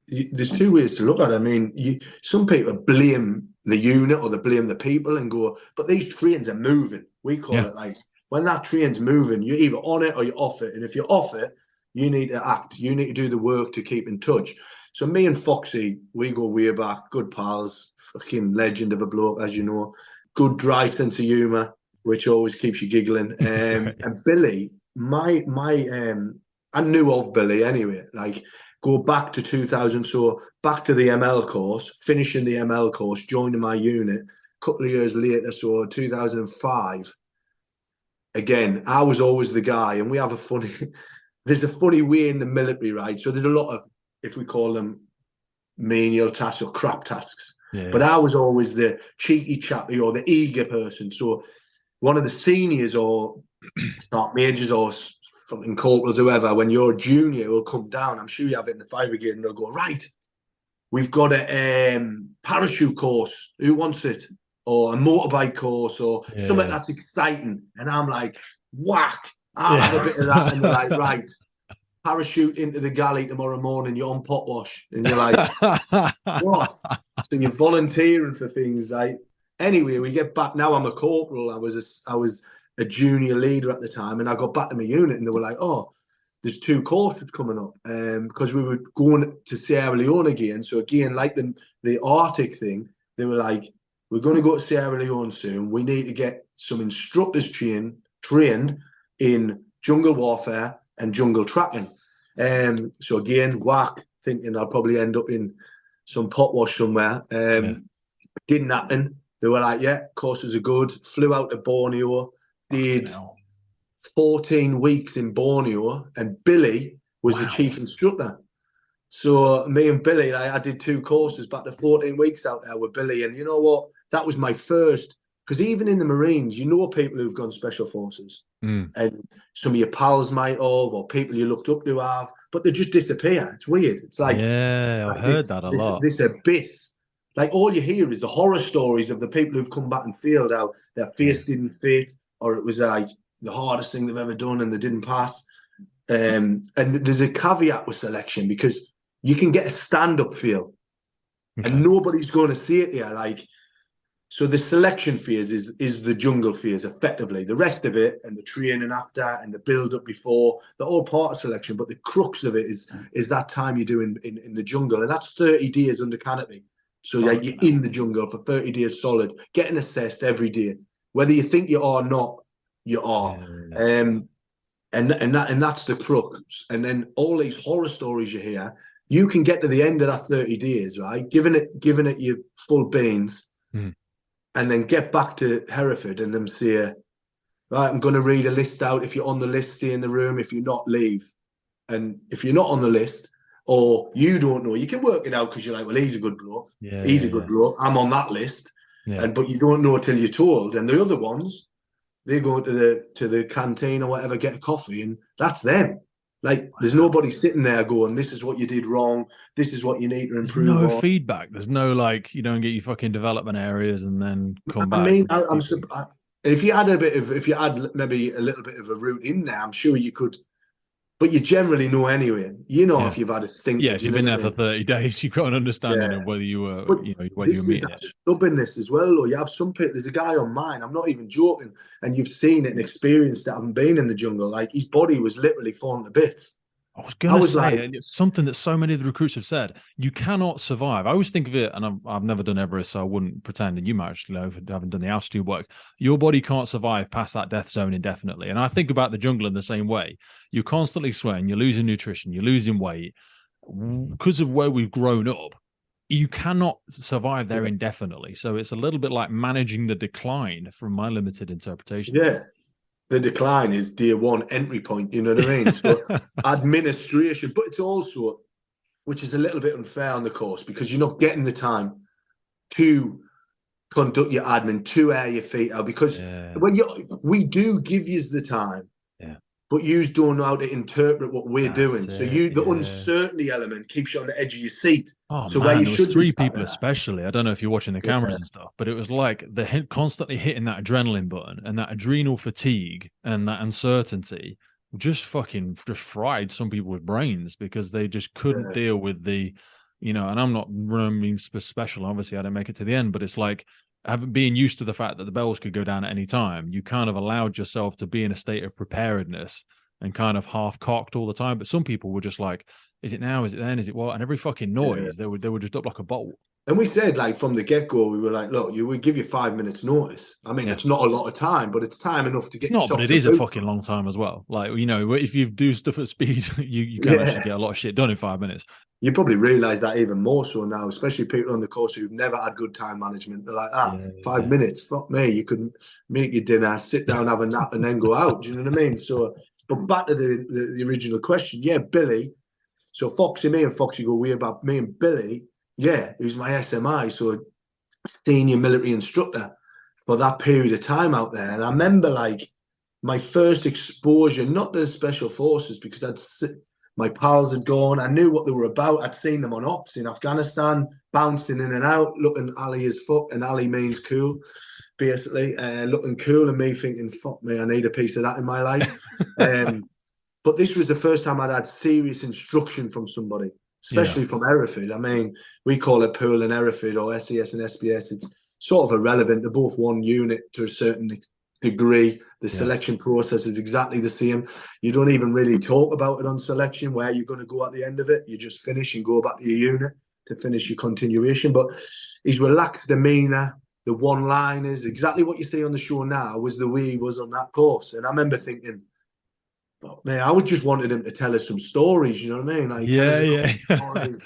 there's two ways to look at it. I mean, some people blame the unit or they blame the people and go, but these trains are moving. We call Yeah, it like, when that train's moving, you're either on it or you're off it. And if you're off it, you need to act. You need to do the work to keep in touch. So me and Foxy, we go way back, good pals, fucking legend of a bloke, as you know. Good dry sense of humour, which always keeps you giggling. right. And Billy, I knew of Billy anyway. Like, go back to 2000, so back to the ML course, finishing the ML course, joining my unit. A couple of years later, so 2005. Again, I was always the guy, and we have a funny. There's a funny way in the military, right? So there's a lot of, if we call them menial tasks or crap tasks, Yeah, but yeah, I was always the cheeky chappy or the eager person. So one of the seniors or start majors or fucking corporals, whoever, when you're a junior, will come down. I'm sure you have it in the fire brigade, and they'll go, right, we've got a parachute course. Who wants it? Or a motorbike course, or something yeah, that's exciting. And I'm like, whack, I'll have a yeah. bit of that. And they're like, right, parachute into the galley tomorrow morning, you're on pot wash. And you're like, what? So you're volunteering for things like. Anyway, we get back. Now I'm a corporal. I was a junior leader at the time, and I got back to my unit, and they were like, "Oh, there's 2 courses coming up," because we were going to Sierra Leone again. So again, like the Arctic thing, they were like, "We're going to go to Sierra Leone soon. We need to get some instructors trained in jungle warfare and jungle tracking." So again, whack, thinking I'll probably end up in some pot wash somewhere. Yeah. Didn't happen. They were like, yeah, courses are good. Flew out to Borneo, Fucking did hell. 14 weeks in Borneo, and Billy was the Wow. chief instructor. So me and Billy, I did 2 courses back to 14 weeks out there with Billy. And you know what? That was my first, because even in the Marines, you know people who've gone special forces. Mm. And some of your pals might have, or people you looked up to have, but they just disappear. It's weird. It's Yeah, I've like heard that a lot. this abyss. Like all you hear is the horror stories of the people who've come back and failed, how their Yeah. face didn't fit, or it was like the hardest thing they've ever done and they didn't pass. And there's a caveat with selection because you can get a stand-up feel, and Okay. nobody's going to see it there. Like, so the selection phase is the jungle phase, effectively. The rest of it and the training after and the build-up before, they're all part of selection. But the crux of it is that time you do in the jungle, and that's 30 days under canopy. So like you're Fucking in hell. the jungle for 30 days solid, getting assessed every day, whether you think you are or not, you are. Yeah. And that's the crux. And then all these horror stories you hear, you can get to the end of that 30 days, right? Giving it your full beans, Mm. and then get back to Hereford and them say, right, I'm going to read a list out. If you're on the list, stay in the room. If you're not, leave. And if you're not on the list or you don't know, you can work it out because you're like, well, he's a good bloke. Yeah, He's yeah, a good yeah. bloke. I'm on that list. Yeah. But you don't know till you're told. And the other ones, they go to the canteen or whatever, get a coffee, and that's them. Like there's Wow. nobody sitting there going, this is what you did wrong. This is what you need to There's improve no on. feedback. There's no like you don't get your fucking development areas and then come I back mean, with people. if you had if you had maybe a little bit of a route in there, I'm sure you could. But you generally know anyway. You know Yeah. if you've had a Yeah, stinker. if Do you you've know been what there I for mean? 30 days, you've got an understanding Yeah. of whether you were, But whether you're this is meeting that it. stubbornness as well. Or you have some people. There's a guy on mine. I'm not even joking. And you've seen it and experienced it. Having been in the jungle, like his body was literally falling to bits. I was I gonna was like, say, and it's something that so many of the recruits have said. You cannot survive. I always think of it, and I've never done Everest, so I wouldn't pretend. And you might actually know if you haven't done the altitude work. Your body can't survive past that death zone indefinitely. And I think about the jungle in the same way. You're constantly sweating. You're losing nutrition. You're losing weight because of where we've grown up. You cannot survive there indefinitely. So it's a little bit like managing the decline, from my limited interpretation of yeah, the decline is day one entry point. You know what I mean? So it. administration, but it's also, which is a little bit unfair on the course because you're not getting the time to conduct your admin, to air your feet out. Because Yeah, when we do give you the time, yeah. but you don't know how to interpret what we're That's doing. So it. the Yeah. uncertainty element keeps you on the edge of your seat. Oh So where man, you there was should be three sat people there, especially. I don't know if you're watching the cameras yeah, and stuff, but it was like they're constantly hitting that adrenaline button and that adrenal fatigue and that uncertainty just fucking just fried some people with brains because they just couldn't yeah, deal with the, and I'm not running special. Obviously, I didn't make it to the end, but it's like having being used to the fact that the bells could go down at any time. You kind of allowed yourself to be in a state of preparedness and kind of half cocked all the time. But some people were just like, is it now? Is it then? Is it what? And every fucking yeah. noise, they would just up like a bolt. And we said, like, from the get go, we were like, look, we give you 5 minutes notice. I mean, Yeah. it's not a lot of time, but it's time enough to It's get your not, but socks it and is a boots fucking on. long time as well. Like, if you do stuff at speed, you can actually Yeah. get a lot of shit done in 5 minutes. You probably realise that even more so now, especially people on the course who've never had good time management. They're like, Yeah, 5 minutes, fuck me. You could make your dinner, sit down, have a nap, and then go out. Do you know what I mean? So, but back to the original question. Yeah, Billy. So Foxy, me and Foxy go way back. Me and Billy, yeah, he was my SMI, so senior military instructor for that period of time out there. And I remember like my first exposure, not to the special forces, because my pals had gone. I knew what they were about. I'd seen them on ops in Afghanistan, bouncing in and out, looking Ali as fuck, and Ali means cool, basically, looking cool, and me thinking, fuck me, I need a piece of that in my life. yeah. Um, but this was the first time I'd had serious instruction from somebody, Yeah. especially from Hereford. I mean, we call it Pool and Hereford or SAS and SBS. It's sort of irrelevant. They're both one unit to a certain degree. The Yeah. selection process is exactly the same. You don't even really talk about it on selection, where you're going to go at the end of it. You just finish and go back to your unit to finish your continuation. But his relaxed demeanour, the one-liners, exactly what you see on the show now was the way he was on that course. And I remember thinking, but man, I would just wanted him to tell us some stories, you know what I mean? Like tell us Yeah. a couple of Yeah. stories.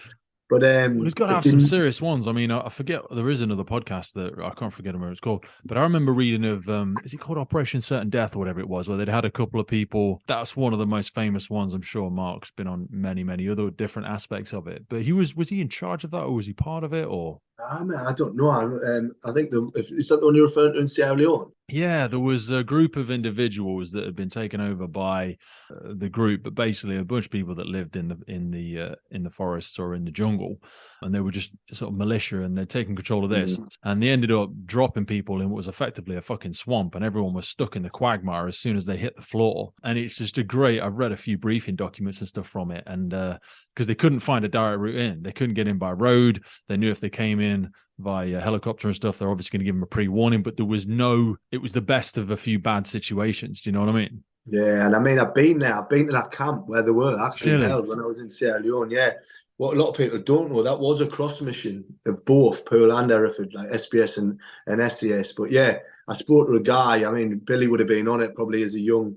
But Well, he's got to it have some didn't. serious ones. I mean, I forget there is another podcast that I can't forget what it's called, but I remember reading of is it called Operation Certain Death or whatever it was, where they'd had a couple of people. That's one of the most famous ones. I'm sure Mark's been on many other different aspects of it. But was he in charge of that, or was he part of it, or? I don't know. I think is that the one you're referring to in Sierra Leone? Yeah, there was a group of individuals that had been taken over by the group, but basically a bunch of people that lived in the forests or in the jungle, and they were just sort of militia, and they'd taken control of this, Mm. and they ended up dropping people in what was effectively a fucking swamp, and everyone was stuck in the quagmire as soon as they hit the floor. And it's just a great. I've read a few briefing documents and stuff from it, and because they couldn't find a direct route in, they couldn't get in by road. They knew if they came in via helicopter and stuff, they're obviously going to give them a pre-warning, but there was no, it was the best of a few bad situations. Do you know what I mean? Yeah, and I mean, I've been there. I've been to that camp where they were actually Really? held when I was in Sierra Leone. Yeah, what a lot of people don't know, that was a cross mission of both Pearl and Hereford, like SBS and SAS. But yeah, I spoke to a guy. I mean, Billy would have been on it probably as a young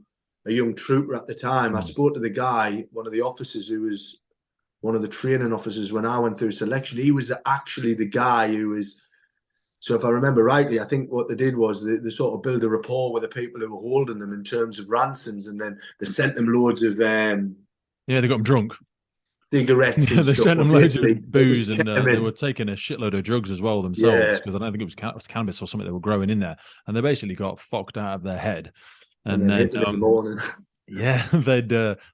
trooper at the time. I Mm. spoke to the guy, one of the officers who was one of the training officers when I went through selection. He was actually the guy who was. So if I remember rightly, I think what they did was they sort of build a rapport with the people who were holding them in terms of ransoms, and then they sent them loads of Yeah, they got them drunk. cigarettes Yeah, and they stuff. sent But them loads of basically, it was booze, and they were ketamine. taking a shitload of drugs as well themselves, Yeah, because I don't think it was cannabis or something they were growing in there, and they basically got fucked out of their head. and And then then hit them in the morning. yeah,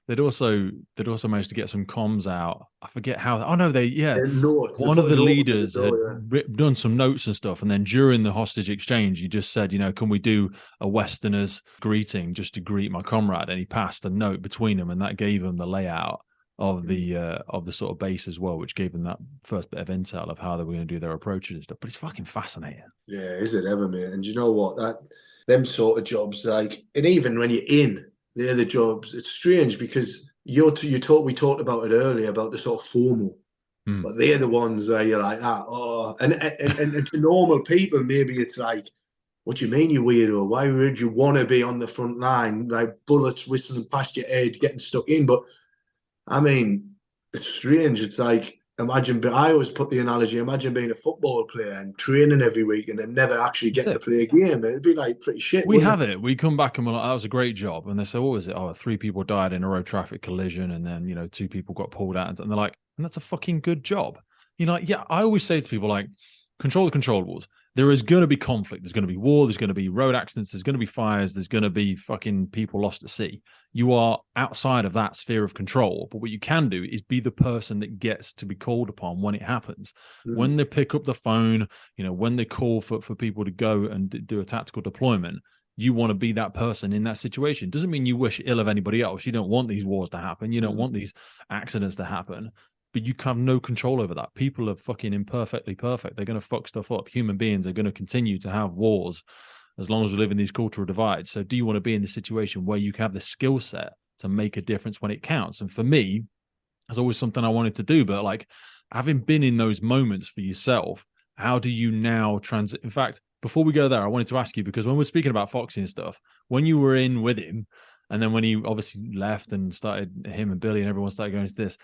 they'd also managed to get some comms out. I forget how. Oh no, Notes. They one of put a the note under the leaders had door. done some notes and stuff, and then during the hostage exchange, he just said, can we do a Westerner's greeting just to greet my comrade? And he passed a note between them, and that gave him the layout of the sort of base as well, which gave them that first bit of intel of how they were going to do their approaches and stuff. But it's fucking fascinating. Yeah, is it ever, mate? And you know what? That them sort of jobs, like, and even when you're in, they're the jobs. It's strange because we talked about it earlier about the sort of formal. Hmm. But they're the ones where you're like, oh, and to normal people, maybe it's like, what do you mean, you weirdo? Why would you want to be on the front line, like bullets whistling past your head, getting stuck in? But I mean, it's strange. It's like, imagine, but I always put the analogy, imagine being a football player and training every week and then never actually That's getting to it. play a game. It'd be like pretty shit, We wouldn't have it? it. We come back and we're like, that was a great job. And they say, what was it? Oh, three people died in a road traffic collision. And then, two people got pulled out. And they're like, and that's a fucking good job. Yeah, I always say to people, like, control the controllables. There is going to be conflict. There's going to be war. There's going to be road accidents. There's going to be fires. There's going to be fucking people lost at sea. You are outside of that sphere of control. But what you can do is be the person that gets to be called upon when it happens. When Mm. they pick up the phone, when they call for people to go and do a tactical deployment, you want to be that person in that situation. Doesn't mean you wish ill of anybody else. You don't want these wars to happen. You don't want these accidents to happen, but you have no control over that. People are fucking imperfectly perfect. They're going to fuck stuff up. Human beings are going to continue to have wars as long as we live in these cultural divides. So do you want to be in the situation where you have the skill set to make a difference when it counts? And for me, that's always something I wanted to do. But like, having been in those moments for yourself, how do you now transit? In fact, before we go there, I wanted to ask you, because when we're speaking about Foxy and stuff, when you were in with him, and then when he obviously left and started, him and Billy and everyone started going to this,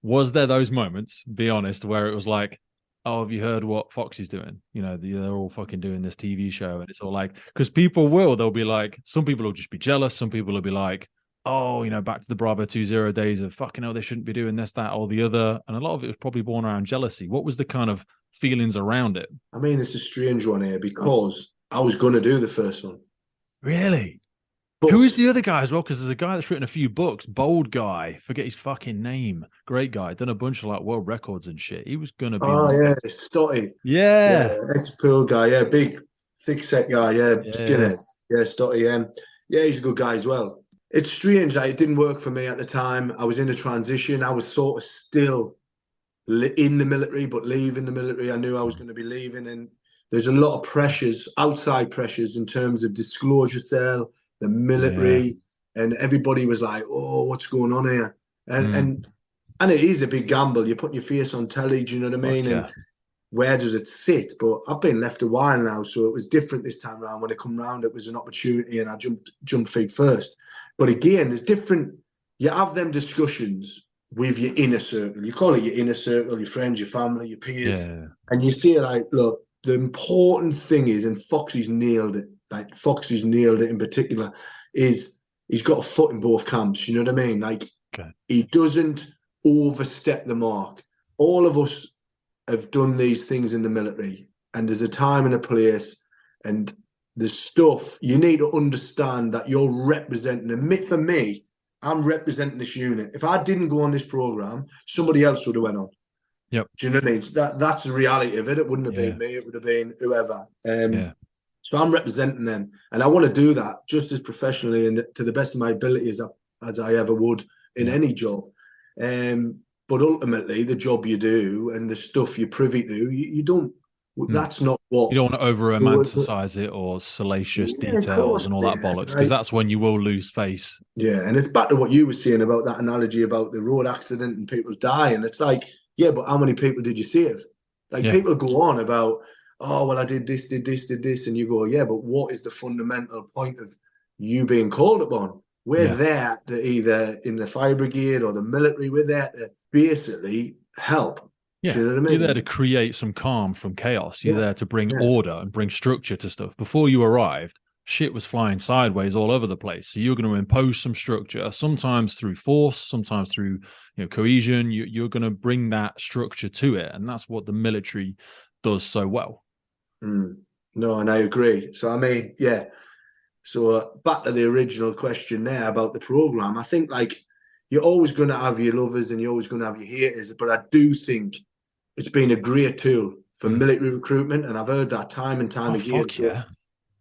was there those moments, be honest, where it was like, oh, have you heard what Foxy's doing? They're all fucking doing this TV show, and it's all like, because they'll be like, some people will just be jealous, some people will be like, oh, back to the Bravo 20 days of fucking, oh, they shouldn't be doing this, that, or the other. And a lot of it was probably born around jealousy. What was the kind of feelings around it? I mean, it's a strange one here because I was going to do the first one, Really? Who is but the other guy as well? Because there's a guy that's written a few books, bold guy, forget his fucking name. Great guy, done a bunch of like world records and shit. He was gonna be oh on. yeah, Stotty, yeah, Yeah. ex-pool guy, yeah, big, thick-set guy, yeah, Yeah. skinhead, yeah, Stotty, yeah, he's a good guy as well. It's strange, like, it didn't work for me at the time. I was in a transition. I was sort of still in the military, but leaving the military. I knew I was going to be leaving, and there's a lot of pressures, outside pressures, in terms of disclosure cell, the Yeah. military, and everybody was like, "Oh, what's going on here?" And Mm. and and it is a big gamble. You're putting your face on telly. Do you know what I mean? Fuck And yeah. where does it sit? But I've been left a while now, so it was different this time around. When it come round, it was an opportunity, and I jumped feet first. But again, there's different. You have them discussions, with your inner circle. You call it your inner circle, your friends, your family, your peers, Yeah. and you say like, look, the important thing is, and Foxy's nailed it. Like Foxy's nailed it in particular, is he's got a foot in both camps. You know what I mean? Like Okay. he doesn't overstep the mark. All of us have done these things in the military, and there's a time and a place, and the stuff you need to understand that you're representing. And for me, I'm representing this unit. If I didn't go on this program, somebody else would have went on. Yep. Do you know what I mean? That's the reality of it. It wouldn't have Yeah. been me. It would have been whoever. Yeah. So I'm representing them, and I want to do that just as professionally and to the best of my ability as I ever would in any job. But ultimately, the job you do and the stuff you're privy to, you don't. That's not what You don't want to over romanticize it or salacious yeah, of details course, and all that yeah. bollocks, because that's when you will lose face. Yeah, and it's back to what you were saying about that analogy about the road accident and people dying. It's like, yeah, but how many people did you save? Like Yeah. people go on about, oh, well, I did this, and you go, yeah, but what is the fundamental point of you being called upon? We're Yeah. there to either in the fire brigade or the military, we're there to basically help. Do Yeah. you know what I You're there to mean? create some calm from chaos. You're Yeah, there to bring yeah. order and bring structure to stuff. Before you arrived, shit was flying sideways all over the place. So you're going to impose some structure, sometimes through force, sometimes through cohesion. You're going to bring that structure to it, and that's what the military does so well. No, and I agree. So I mean, yeah. So back to the original question there about the program, I think like you're always going to have your lovers and you're always going to have your haters, but I do think it's been a great tool for military recruitment, and I've heard that time and time Oh again. fuck So, yeah,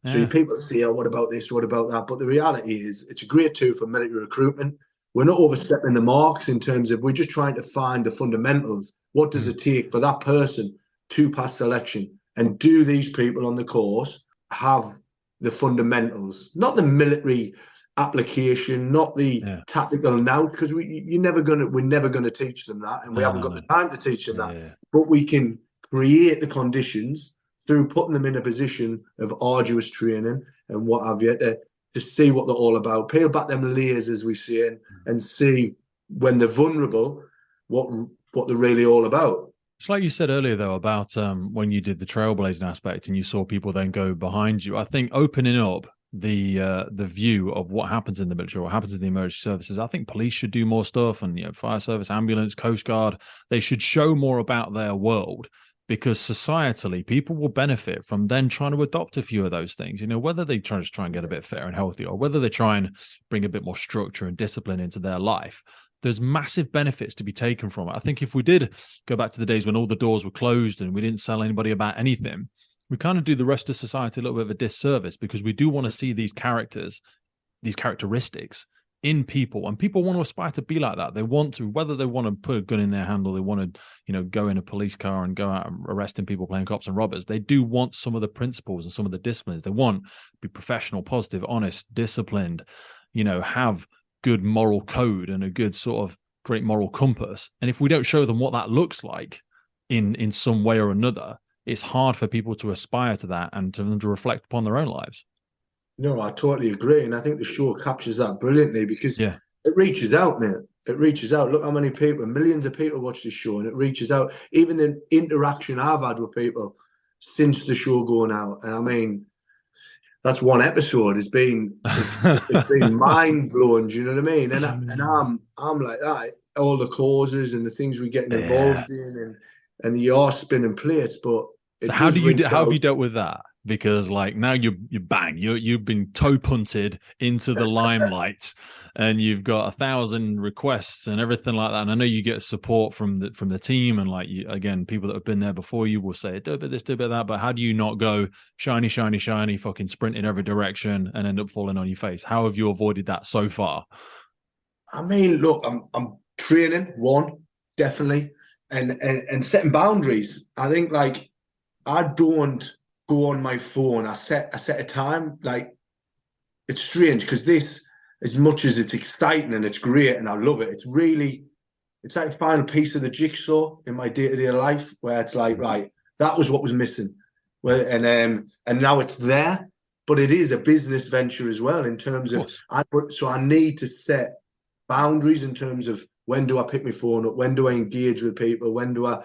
so yeah. people say, "Oh, what about this? What about that?" But the reality is, it's a great tool for military recruitment. We're not overstepping the marks in terms of we're just trying to find the fundamentals. What does Mm. it take for that person to pass selection? And do these people on the course have the fundamentals, not the military application, not the Yeah. tactical now, because we're never gonna teach them that, and we No, haven't no, got the no. time to teach them that. Yeah. But we can create the conditions through putting them in a position of arduous training and what have you to see what they're all about, peel back them layers as we see and see when they're vulnerable what they're really all about. It's like you said earlier, though, about when you did the trailblazing aspect and you saw people then go behind you. I think opening up the view of what happens in the military, what happens in the emergency services. I think police should do more stuff, and fire service, ambulance, coast guard. They should show more about their world, because societally, people will benefit from then trying to adopt a few of those things. Whether they try and get a bit fitter and healthier, or whether they try and bring a bit more structure and discipline into their life. There's massive benefits to be taken from it. I think if we did go back to the days when all the doors were closed and we didn't tell anybody about anything, we kind of do the rest of society a little bit of a disservice, because we do want to see these characters, these characteristics in people, and people want to aspire to be like that. They want to, whether they want to put a gun in their hand or they want to, go in a police car and go out and arresting people playing cops and robbers. They do want some of the principles and some of the disciplines. They want to be professional, positive, honest, disciplined, have good moral code and a good sort of great moral compass. And if we don't show them what that looks like in some way or another, it's hard for people to aspire to that and to them to reflect upon their own lives. No, I totally agree. And I think the show captures that brilliantly because Yeah. it reaches out, mate. It reaches out. Look how many people, millions of people watch this show, and it reaches out. Even the interaction I've had with people since the show going out. And I mean, that's one episode. It's been mind blowing. Do you know what I mean? And I'm like that. All the causes and the things we're getting Yeah. involved in, and you are spinning plates, but So it does reach how have you out. dealt with that? Because like now you bang, you've been toe punted into the limelight, and you've got 1,000 requests and everything like that. And I know you get support from the team, and like again, people that have been there before you will say do a bit this, do a bit that. But how do you not go shiny, shiny, shiny, fucking sprint in every direction and end up falling on your face? How have you avoided that so far? I mean, look, I'm training one definitely, and setting boundaries. I think like I don't go on my phone. I set a time. Like it's strange because this, as much as it's exciting and it's great and I love it, it's like a final piece of the jigsaw in my day to day life where it's like right, that was what was missing, well, and now it's there. But it is a business venture as well in terms Of of course. so I need to set boundaries in terms of When do I pick my phone up? When do I engage with people? When do I?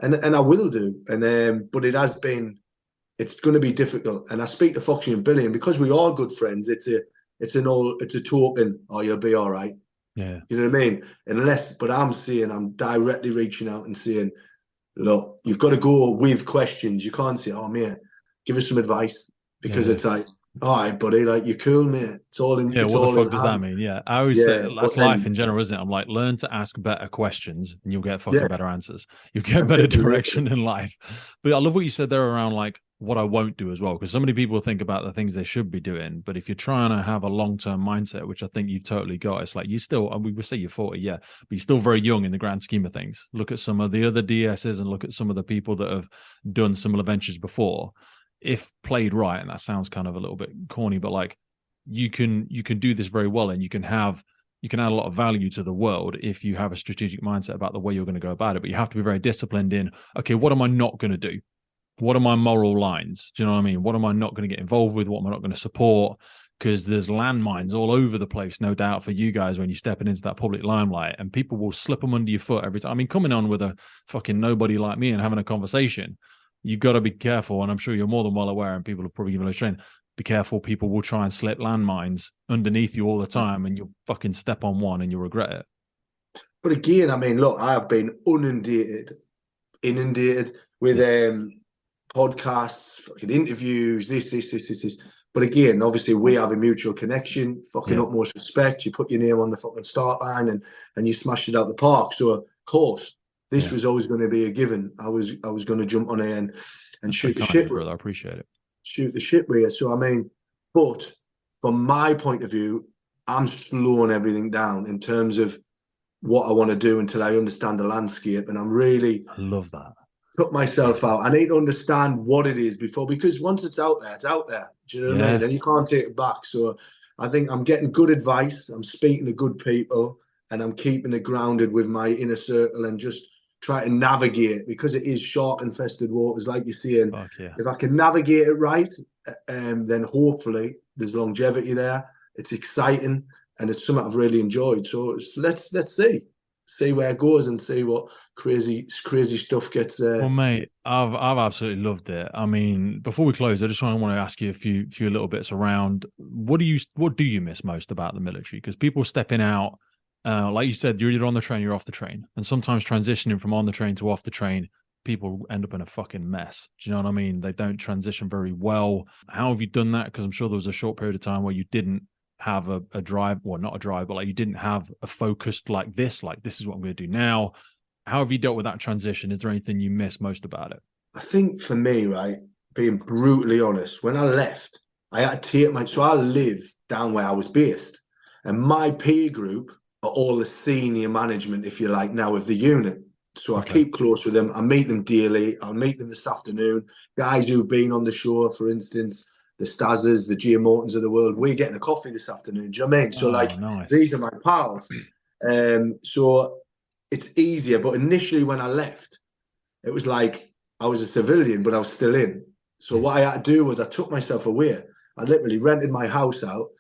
And I will do. And but it's going to be difficult. And I speak to Foxy and Billy, and because we are good friends, it's a token. Oh, you'll be all right. Yeah. You know what I mean? But I'm directly reaching out and saying, look, you've got to go with questions. You can't say, oh, mate, give us some advice, because Yeah. it's like, all right, buddy, like, you're cool, mate. Yeah, It's what the all in fuck does that hand. mean? Yeah, I always say Yeah, that's but life then, in general, isn't it? I'm like, learn to ask better questions and you'll get fucking yeah, better answers. You'll get and better people later. direction in life. But I love what you said there around like what I won't do as well, because so many people think about the things they should be doing. But if you're trying to have a long-term mindset, which I think you've totally got, it's like you still, and we would say you're 40, yeah, but you're still very young in the grand scheme of things. Look at some of the other DSs and look at some of the people that have done similar ventures before. If played right, and that sounds kind of a little bit corny, but like you can do this very well, and you can add a lot of value to the world if you have a strategic mindset about the way you're going to go about it. But you have to be very disciplined in, okay, what am I not going to do? What are my moral lines? Do you know what I mean? What am I not going to get involved with? What am I not going to support? Because there's landmines all over the place, no doubt, for you guys when you're stepping into that public limelight, and people will slip them under your foot every time. I mean, coming on with a fucking nobody like me and having a conversation, you got to be careful. And I'm sure you're more than well aware, and people are probably giving a train. Be careful, people will try and slip landmines underneath you all the time, and you'll fucking step on one and you'll regret it. But again, I mean, look, I have been inundated with Yeah. podcasts, fucking interviews, this. But again, obviously, we have a mutual connection. Fucking Yeah. utmost respect. You put your name on the fucking start line, and you smashed it out the park. So of course, this Yeah. was always going to be a given. I was going to jump on it and That's very shoot the kind of shit you, brother. I appreciate it. with you. So I mean, but from my point of view, I'm slowing everything down in terms of what I want to do until I understand the landscape, and I'm really I love that. put myself out. I need to understand what it is before, because once it's out there, it's out there. Do you know what I Yeah. mean? And you can't take it back. So I think I'm getting good advice. I'm speaking to good people, and I'm keeping it grounded with my inner circle, and just try to navigate, because it is shark infested waters, like you're saying. Fuck yeah. If I can navigate it right, then hopefully there's longevity there. It's exciting, and it's something I've really enjoyed. So let's see where it goes, and see what crazy stuff gets Well, mate, I've absolutely loved it. I mean, before we close, I just want to ask you a few little bits around what do you miss most about the military? Because people stepping out, like you said, you're either on the train, you're off the train, and sometimes transitioning from on the train to off the train, people end up in a fucking mess. Do you know what I mean? They don't transition very well. How have you done that? Because I'm sure there was a short period of time where you didn't have a drive, well, not a drive, but like you didn't have a focused like this is what I'm going to do now. How have you dealt with that transition? Is there anything you miss most about it? I think for me, right, being brutally honest, when I left, I had to take so I live down where I was based, and my peer group are all the senior management, if you like, now of the unit. So I Okay. keep close with them. I meet them daily. I'll meet them this afternoon. Guys who've been on the show, for instance, the Stazzers, the Gia Mortons of the world. We're getting a coffee this afternoon. Do you know what I mean? So Oh, like, nice. these are my pals. So it's easier. But initially when I left, it was like I was a civilian, but I was still in. So Yeah. what I had to do was I took myself away. I literally rented my house out,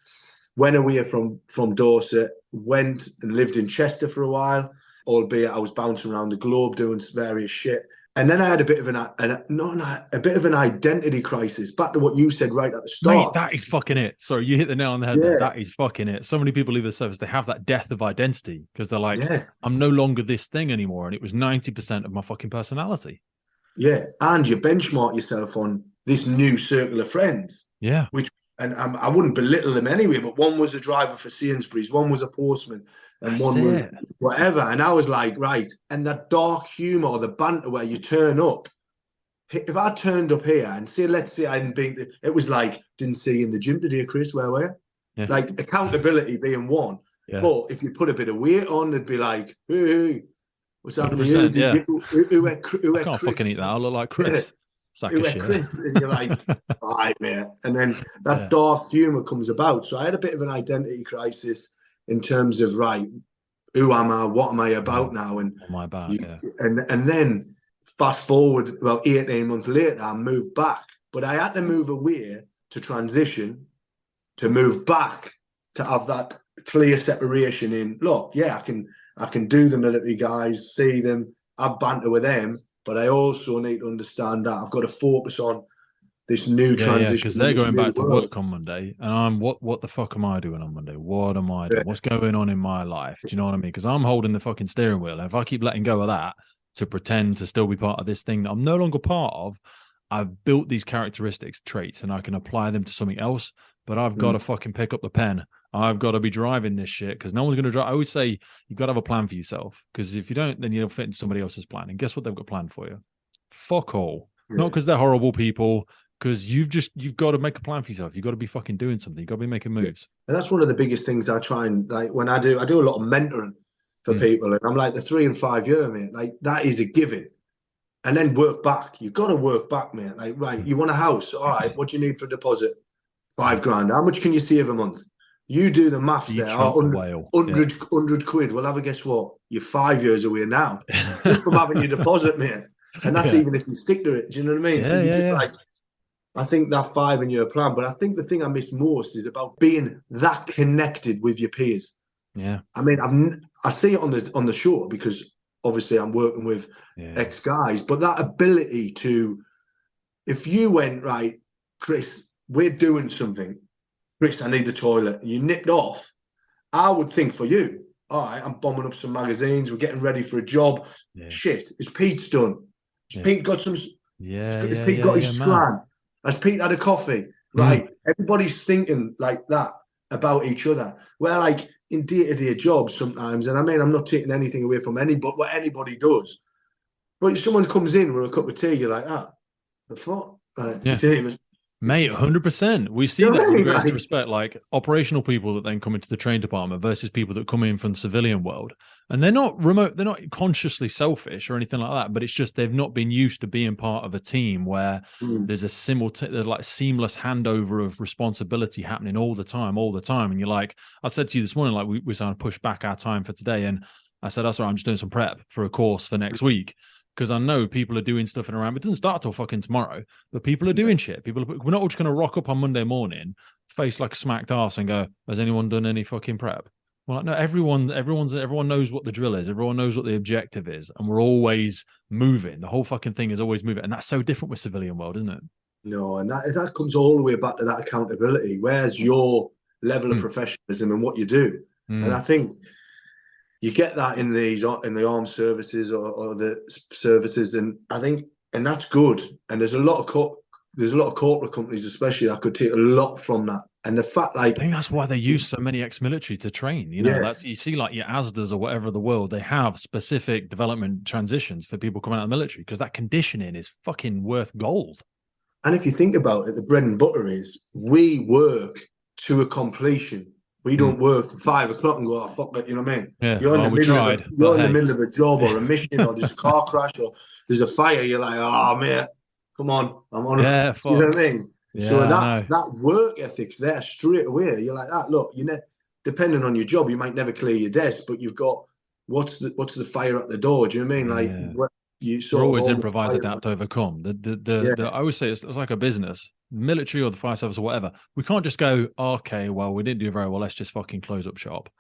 went away from Dorset, went and lived in Chester for a while, albeit I was bouncing around the globe doing various shit. And then I had a bit of a bit of an identity crisis. Back to what you said right at the Mate, start. that is fucking it. Sorry, you hit the nail on the head there. Yeah, That is fucking it. So many people leave the service, they have that death of identity because they're like, yeah, I'm no longer this thing anymore. And it was 90% of my fucking personality. yeah. And you benchmark yourself on this new circle of friends, Yeah. which, and I wouldn't belittle them anyway, but one was a driver for Sainsbury's, one was a postman, and That's one was it. whatever. And I was like, right. And that dark humor, the banter where you turn up. If I turned up here and say, let's say I didn't be, it was like, didn't see you in the gym today, Chris, where were you? Yeah. Like accountability being one. Yeah. But if you put a bit of weight on, it'd be like, hey, what's happening to you? 100%. Did Yeah. you, I who can't fucking eat Chris? that. I look like Yeah, Chris. Sack of who shit. Chris? And you're like, all right, mate. And then that Yeah. dark humor comes about. So I had a bit of an identity crisis in terms of, right, who am I? What am I about now? And On my back. you, Yeah. and then fast forward about 18 months later, I moved back. But I had to move away to transition, to move back, to have that clear separation in, look, yeah, I can do the military guys, see them, have banter with them, but I also need to understand that I've got to focus on this new Yeah, transition because in they're this going new back to world. work on Monday, and I'm what the fuck am I doing on Monday? What am I Yeah, doing? What's going on in my life? Do you know what I mean? Because I'm holding the fucking steering wheel, and if I keep letting go of that to pretend to still be part of this thing that I'm no longer part of, I've built these characteristics, traits, and I can apply them to something else. But I've got to fucking pick up the pen. I've got to be driving this shit because no one's going to drive. I always say you've got to have a plan for yourself because if you don't, then you'll fit into somebody else's plan. And guess what they've got planned for you? Fuck all. Not yeah, because they're horrible people, because you've got to make a plan for yourself. You've got to be fucking doing something. You've got to be making yeah. moves. And that's one of the biggest things I try and like when I do a lot of mentoring for Mm. people, and I'm like the 3 and 5 year, mate. Like that is a given. And then work back. You've got to work back, mate. Like, right, Mm. you want a house. All right, what do you need for a deposit? Mm. 5 grand. How much can you save a month? You do the maths You there. chunk Oh, the whale. Yeah. 100 quid. Well, have a guess what? You're 5 years away now. Just from having your deposit, mate. And that's Yeah. even if you stick to it. Do you know what I mean? So Yeah. you Yeah. just Yeah. like, I think that 5 year plan. But I think the thing I miss most is about being that connected with your peers. Yeah. I mean, I see it on the show because obviously I'm working with Yeah. ex guys, but that ability to, if you went right, Chris, we're doing something. Chris, I need the toilet. And you nipped off. I would think for you, all right, I'm bombing up some magazines. We're getting ready for a job. Yeah. Shit, is Pete's done? Has Yeah. Pete got some? Yeah. Has Yeah. Pete Yeah. got Yeah. his Man. scran? Has Pete had a coffee? Mm. Right. Everybody's thinking like that about each other. Where like in day-to-day jobs sometimes, and I mean, I'm not taking anything away from anybody, what anybody does. But if someone comes in with a cup of tea, you're like, ah, the fuck? You Yeah. didn't even, Mate, 100%. We see you know that what I with the mean? greatest Like, respect, like operational people that then come into the train department versus people that come in from the civilian world. And they're not remote, they're not consciously selfish or anything like that, but it's just they've not been used to being part of a team where there's a there's like seamless handover of responsibility happening all the time, all the time. And you're like, I said to you this morning, like we're trying to push back our time for today. And I said, that's all right, I'm just doing some prep for a course for next week. Because I know people are doing stuff in around. It doesn't start till fucking tomorrow, but people are doing shit. We're not just going to rock up on Monday morning, face like a smacked ass, and go, "Has anyone done any fucking prep?" Well, like, no, everyone knows what the drill is. Everyone knows what the objective is, and we're always moving. The whole fucking thing is always moving, and that's so different with civilian world, isn't it? no, and that comes all the way back to that accountability. Where's your level of Mm, professionalism and what you do? And I mm. think you get that in the armed services or the services, and I think and that's good. And there's a lot of corporate companies, especially, that could take a lot from that. And the fact, I like, think that's why they use so many ex-military to train. You know, yeah. that's you see like your ASDAs or whatever of the world, they have specific development transitions for people coming out of the military because that conditioning is fucking worth gold. And if you think about it, the bread and butter is we work to a completion. We Mm. don't work to 5 o'clock and go, oh fuck it, you know what I mean? Yeah, well, we tried, but You're in the hey, middle of a job or a mission or there's a car crash or there's a fire. You're like, oh man, come on, I'm on. yeah, Do you know what fuck, I mean? So yeah, I know. that work ethic's there straight away. You're like, that. Look, depending on your job, you might never clear your desk, but you've got what's the fire at the door? Do you know what I mean? Like Yeah, you we're sort of always almost improvise, firefight. adapt, overcome. Yeah. I always say it's like a business, military or the fire service or whatever. We can't just go, okay, well, we didn't do very well. Let's just fucking close up shop.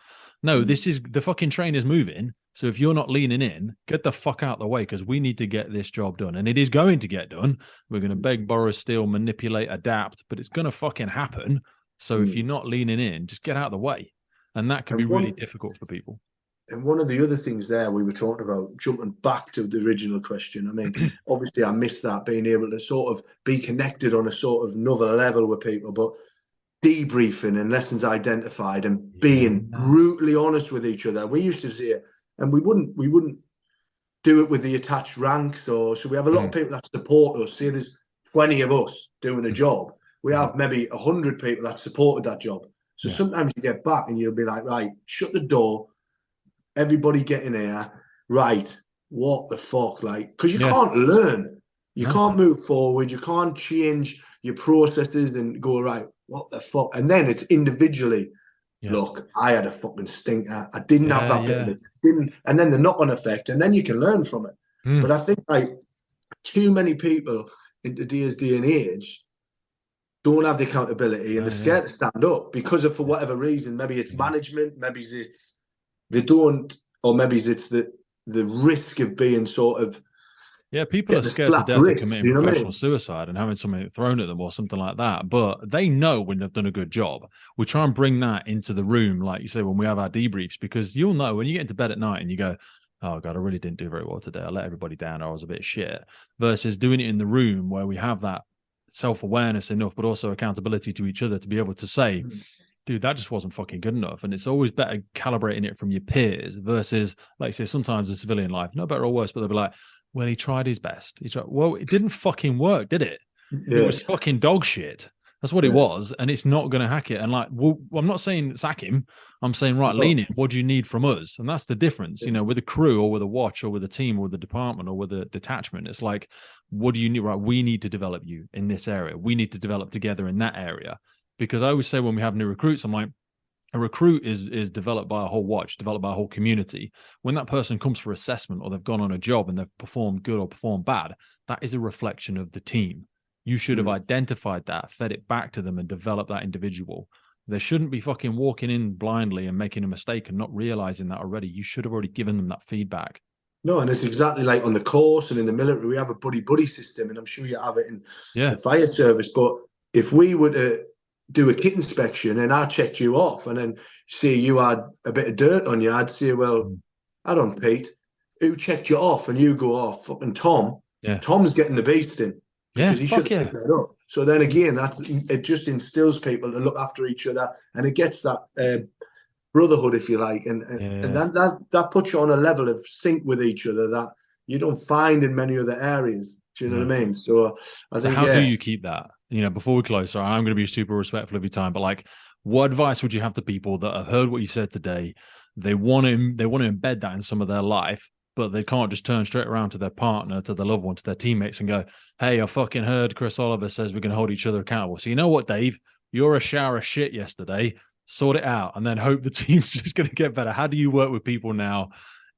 No, Mm. this is the fucking train is moving. So if you're not leaning in, get the fuck out of the way because we need to get this job done. And it is going to get done. We're going to beg, borrow, steal, manipulate, adapt, but it's going to fucking happen. So if Mm. you're not leaning in, just get out of the way. And that can And be really one difficult for people. And one of the other things there we were talking about, jumping back to the original question, I mean, obviously I missed that, being able to sort of be connected on a sort of another level with people, but debriefing and lessons identified and Yeah. being brutally honest with each other. We used to say it, and we wouldn't do it with the attached ranks, or so we have a lot of Mm, people that support us. Say there's 20 of us doing a mm, job. We mm. have maybe 100 people that supported that job. So Yeah. sometimes you get back and you'll be like, right, shut the door, everybody get in here, right? What the fuck? Like, because you Yeah. can't learn, you No. can't move forward, you can't change your processes and go, right, what the fuck? And then it's individually, Yeah. look, I had a fucking stinker. I didn't have Yeah. that bit of Yeah. it. Didn't, and then the knock-on effect, and then you can learn from it. Mm. But I think like too many people in today's day and age don't have the accountability and No. they're Yeah. scared to stand up because of, for Yeah. whatever reason, maybe it's Mm. management, maybe it's they don't. or maybe it's the risk of being sort of Yeah, people are getting a scared to slapped death of wrist. Do committing you know what I professional mean? suicide and having something thrown at them or something like that. But they know when they've done a good job. We try and bring that into the room, like you say, when we have our debriefs, because you'll know when you get into bed at night and you go, oh God, I really didn't do very well today. I let everybody down or I was a bit shit. Versus doing it in the room where we have that self-awareness enough, but also accountability to each other to be able to say, dude, that just wasn't fucking good enough. And it's always better calibrating it from your peers versus, like you say, sometimes in civilian life, no better or worse, but they'll be like, well, he tried his best. He tried. Well, it didn't fucking work, did it? It Yeah, was fucking dog shit. That's what it yeah. was. And it's not going to hack it. And like, well, I'm not saying sack him. I'm saying, right, No, lean in. What do you need from us? And that's the difference, with a crew or with a watch or with a team or with a department or with a detachment. It's like, what do you need? Right. We need to develop you in this area. We need to develop together in that area. Because I always say when we have new recruits, I'm like, a recruit is developed by a whole watch, developed by a whole community. When that person comes for assessment or they've gone on a job and they've performed good or performed bad, that is a reflection of the team. You should have identified that, fed it back to them and developed that individual. They shouldn't be fucking walking in blindly and making a mistake and not realizing that already. You should have already given them that feedback. No, and it's exactly like on the course and in the military, we have a buddy system, and I'm sure you have it in Yeah. the fire service. But if we were to do a kit inspection and I checked you off and then see you had a bit of dirt on you, I'd say, well, I don't, Pete, who checked you off? And you go, oh, fucking Tom. Yeah. Tom's getting the beasting Yeah. because he should Fuck have yeah. picked that up. So then again, it just instills people to look after each other, and it gets that brotherhood, if you like, and Yeah. that puts you on a level of sync with each other that you don't find in many other areas. Do you know No. what I mean? So I So think, how do yeah, you keep that? Before we close, sorry, I'm going to be super respectful of your time, but like, what advice would you have to people that have heard what you said today? They want to embed that in some of their life, but they can't just turn straight around to their partner, to their loved one, to their teammates and go, hey, I fucking heard Chris Oliver says we're going to hold each other accountable. So you know what, Dave? You're a shower of shit yesterday. Sort it out and then hope the team's just going to get better. How do you work with people now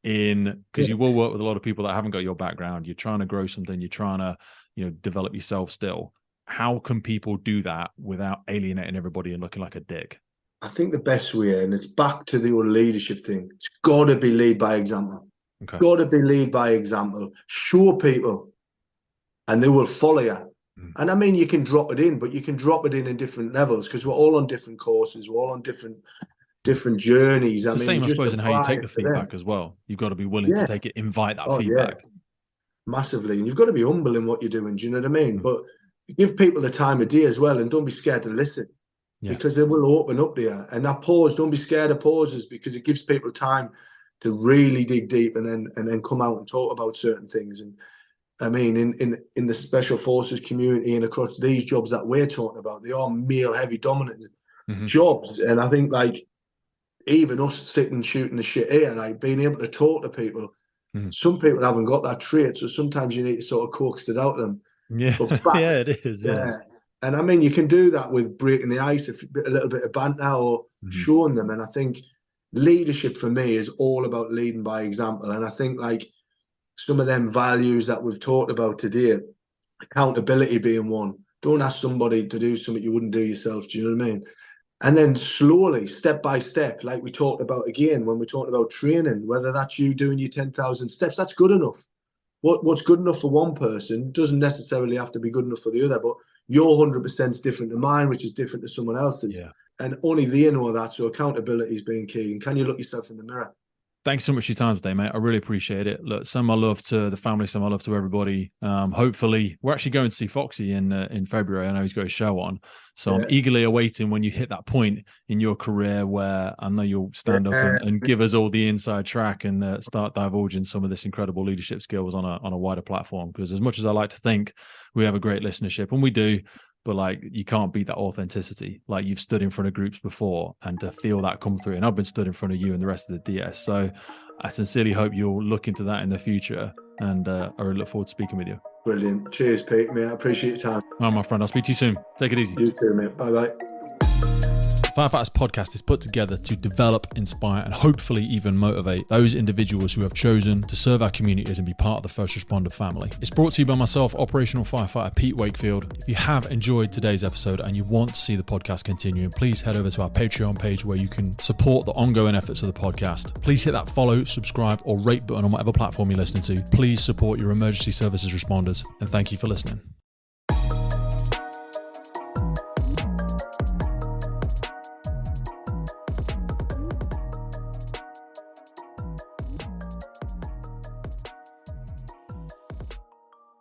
because you will work with a lot of people that haven't got your background. You're trying to grow something. You're trying to develop yourself still. How can people do that without alienating everybody and looking like a dick? I think the best way, and it's back to the old leadership thing, it's got to be lead by example. Okay. Got to be lead by example. Show people, and they will follow you. And I mean, you can drop it in, but you can drop it in different levels because we're all on different courses. We're all on different journeys. It's I the mean, same, I just suppose, in how you apply take the it to them. feedback as well. You've got to be willing to Yeah. take it, invite that Oh, yeah. feedback. Massively. And you've got to be humble in what you're doing. Do you know what I mean? But give people the time of day as well, and don't be scared to listen Yeah. because they will open up there. And that pause, don't be scared of pauses because it gives people time to really dig deep and then come out and talk about certain things. And I mean, in the special forces community and across these jobs that we're talking about, they are male heavy dominant jobs. And I think like even us sitting shooting the shit here, like being able to talk to people, some people haven't got that trait. So sometimes you need to sort of coax it out of them. Yeah. But back, Yeah, it is. Yeah. And I mean, you can do that with breaking the ice, a little bit of banter or showing them. And I think leadership for me is all about leading by example. And I think like some of them values that we've talked about today, accountability being one. Don't ask somebody to do something you wouldn't do yourself. Do you know what I mean? And then slowly, step by step, like we talked about again when we're talking about training, whether that's you doing your 10,000 steps, that's good enough. What's good enough for one person doesn't necessarily have to be good enough for the other, but your 100% is different to mine, which is different to someone else's. Yeah. And only they know that. So accountability is being key. And can you look yourself in the mirror? Thanks so much for your time today, mate. I really appreciate it. Look, send my love to the family, send my love to everybody. Hopefully, we're actually going to see Foxy in February. I know he's got a show on, so I'm eagerly awaiting when you hit that point in your career where I know you'll stand up and give us all the inside track and start divulging some of this incredible leadership skills on a wider platform. Because as much as I like to think we have a great listenership, and we do, but like you can't beat that authenticity. Like you've stood in front of groups before and to feel that come through. And I've been stood in front of you and the rest of the DS. So I sincerely hope you'll look into that in the future. And I really look forward to speaking with you. Brilliant. Cheers, Pete, mate. I appreciate your time. All right, my friend. I'll speak to you soon. Take it easy. You too, mate. Bye-bye. Firefighters podcast is put together to develop, inspire, and hopefully even motivate those individuals who have chosen to serve our communities and be part of the first responder family. It's brought to you by myself, operational firefighter Pete Wakefield. If you have enjoyed today's episode and you want to see the podcast continuing, please head over to our Patreon page where you can support the ongoing efforts of the podcast. Please hit that follow, subscribe, or rate button on whatever platform you're listening to. Please support your emergency services responders, and thank you for listening.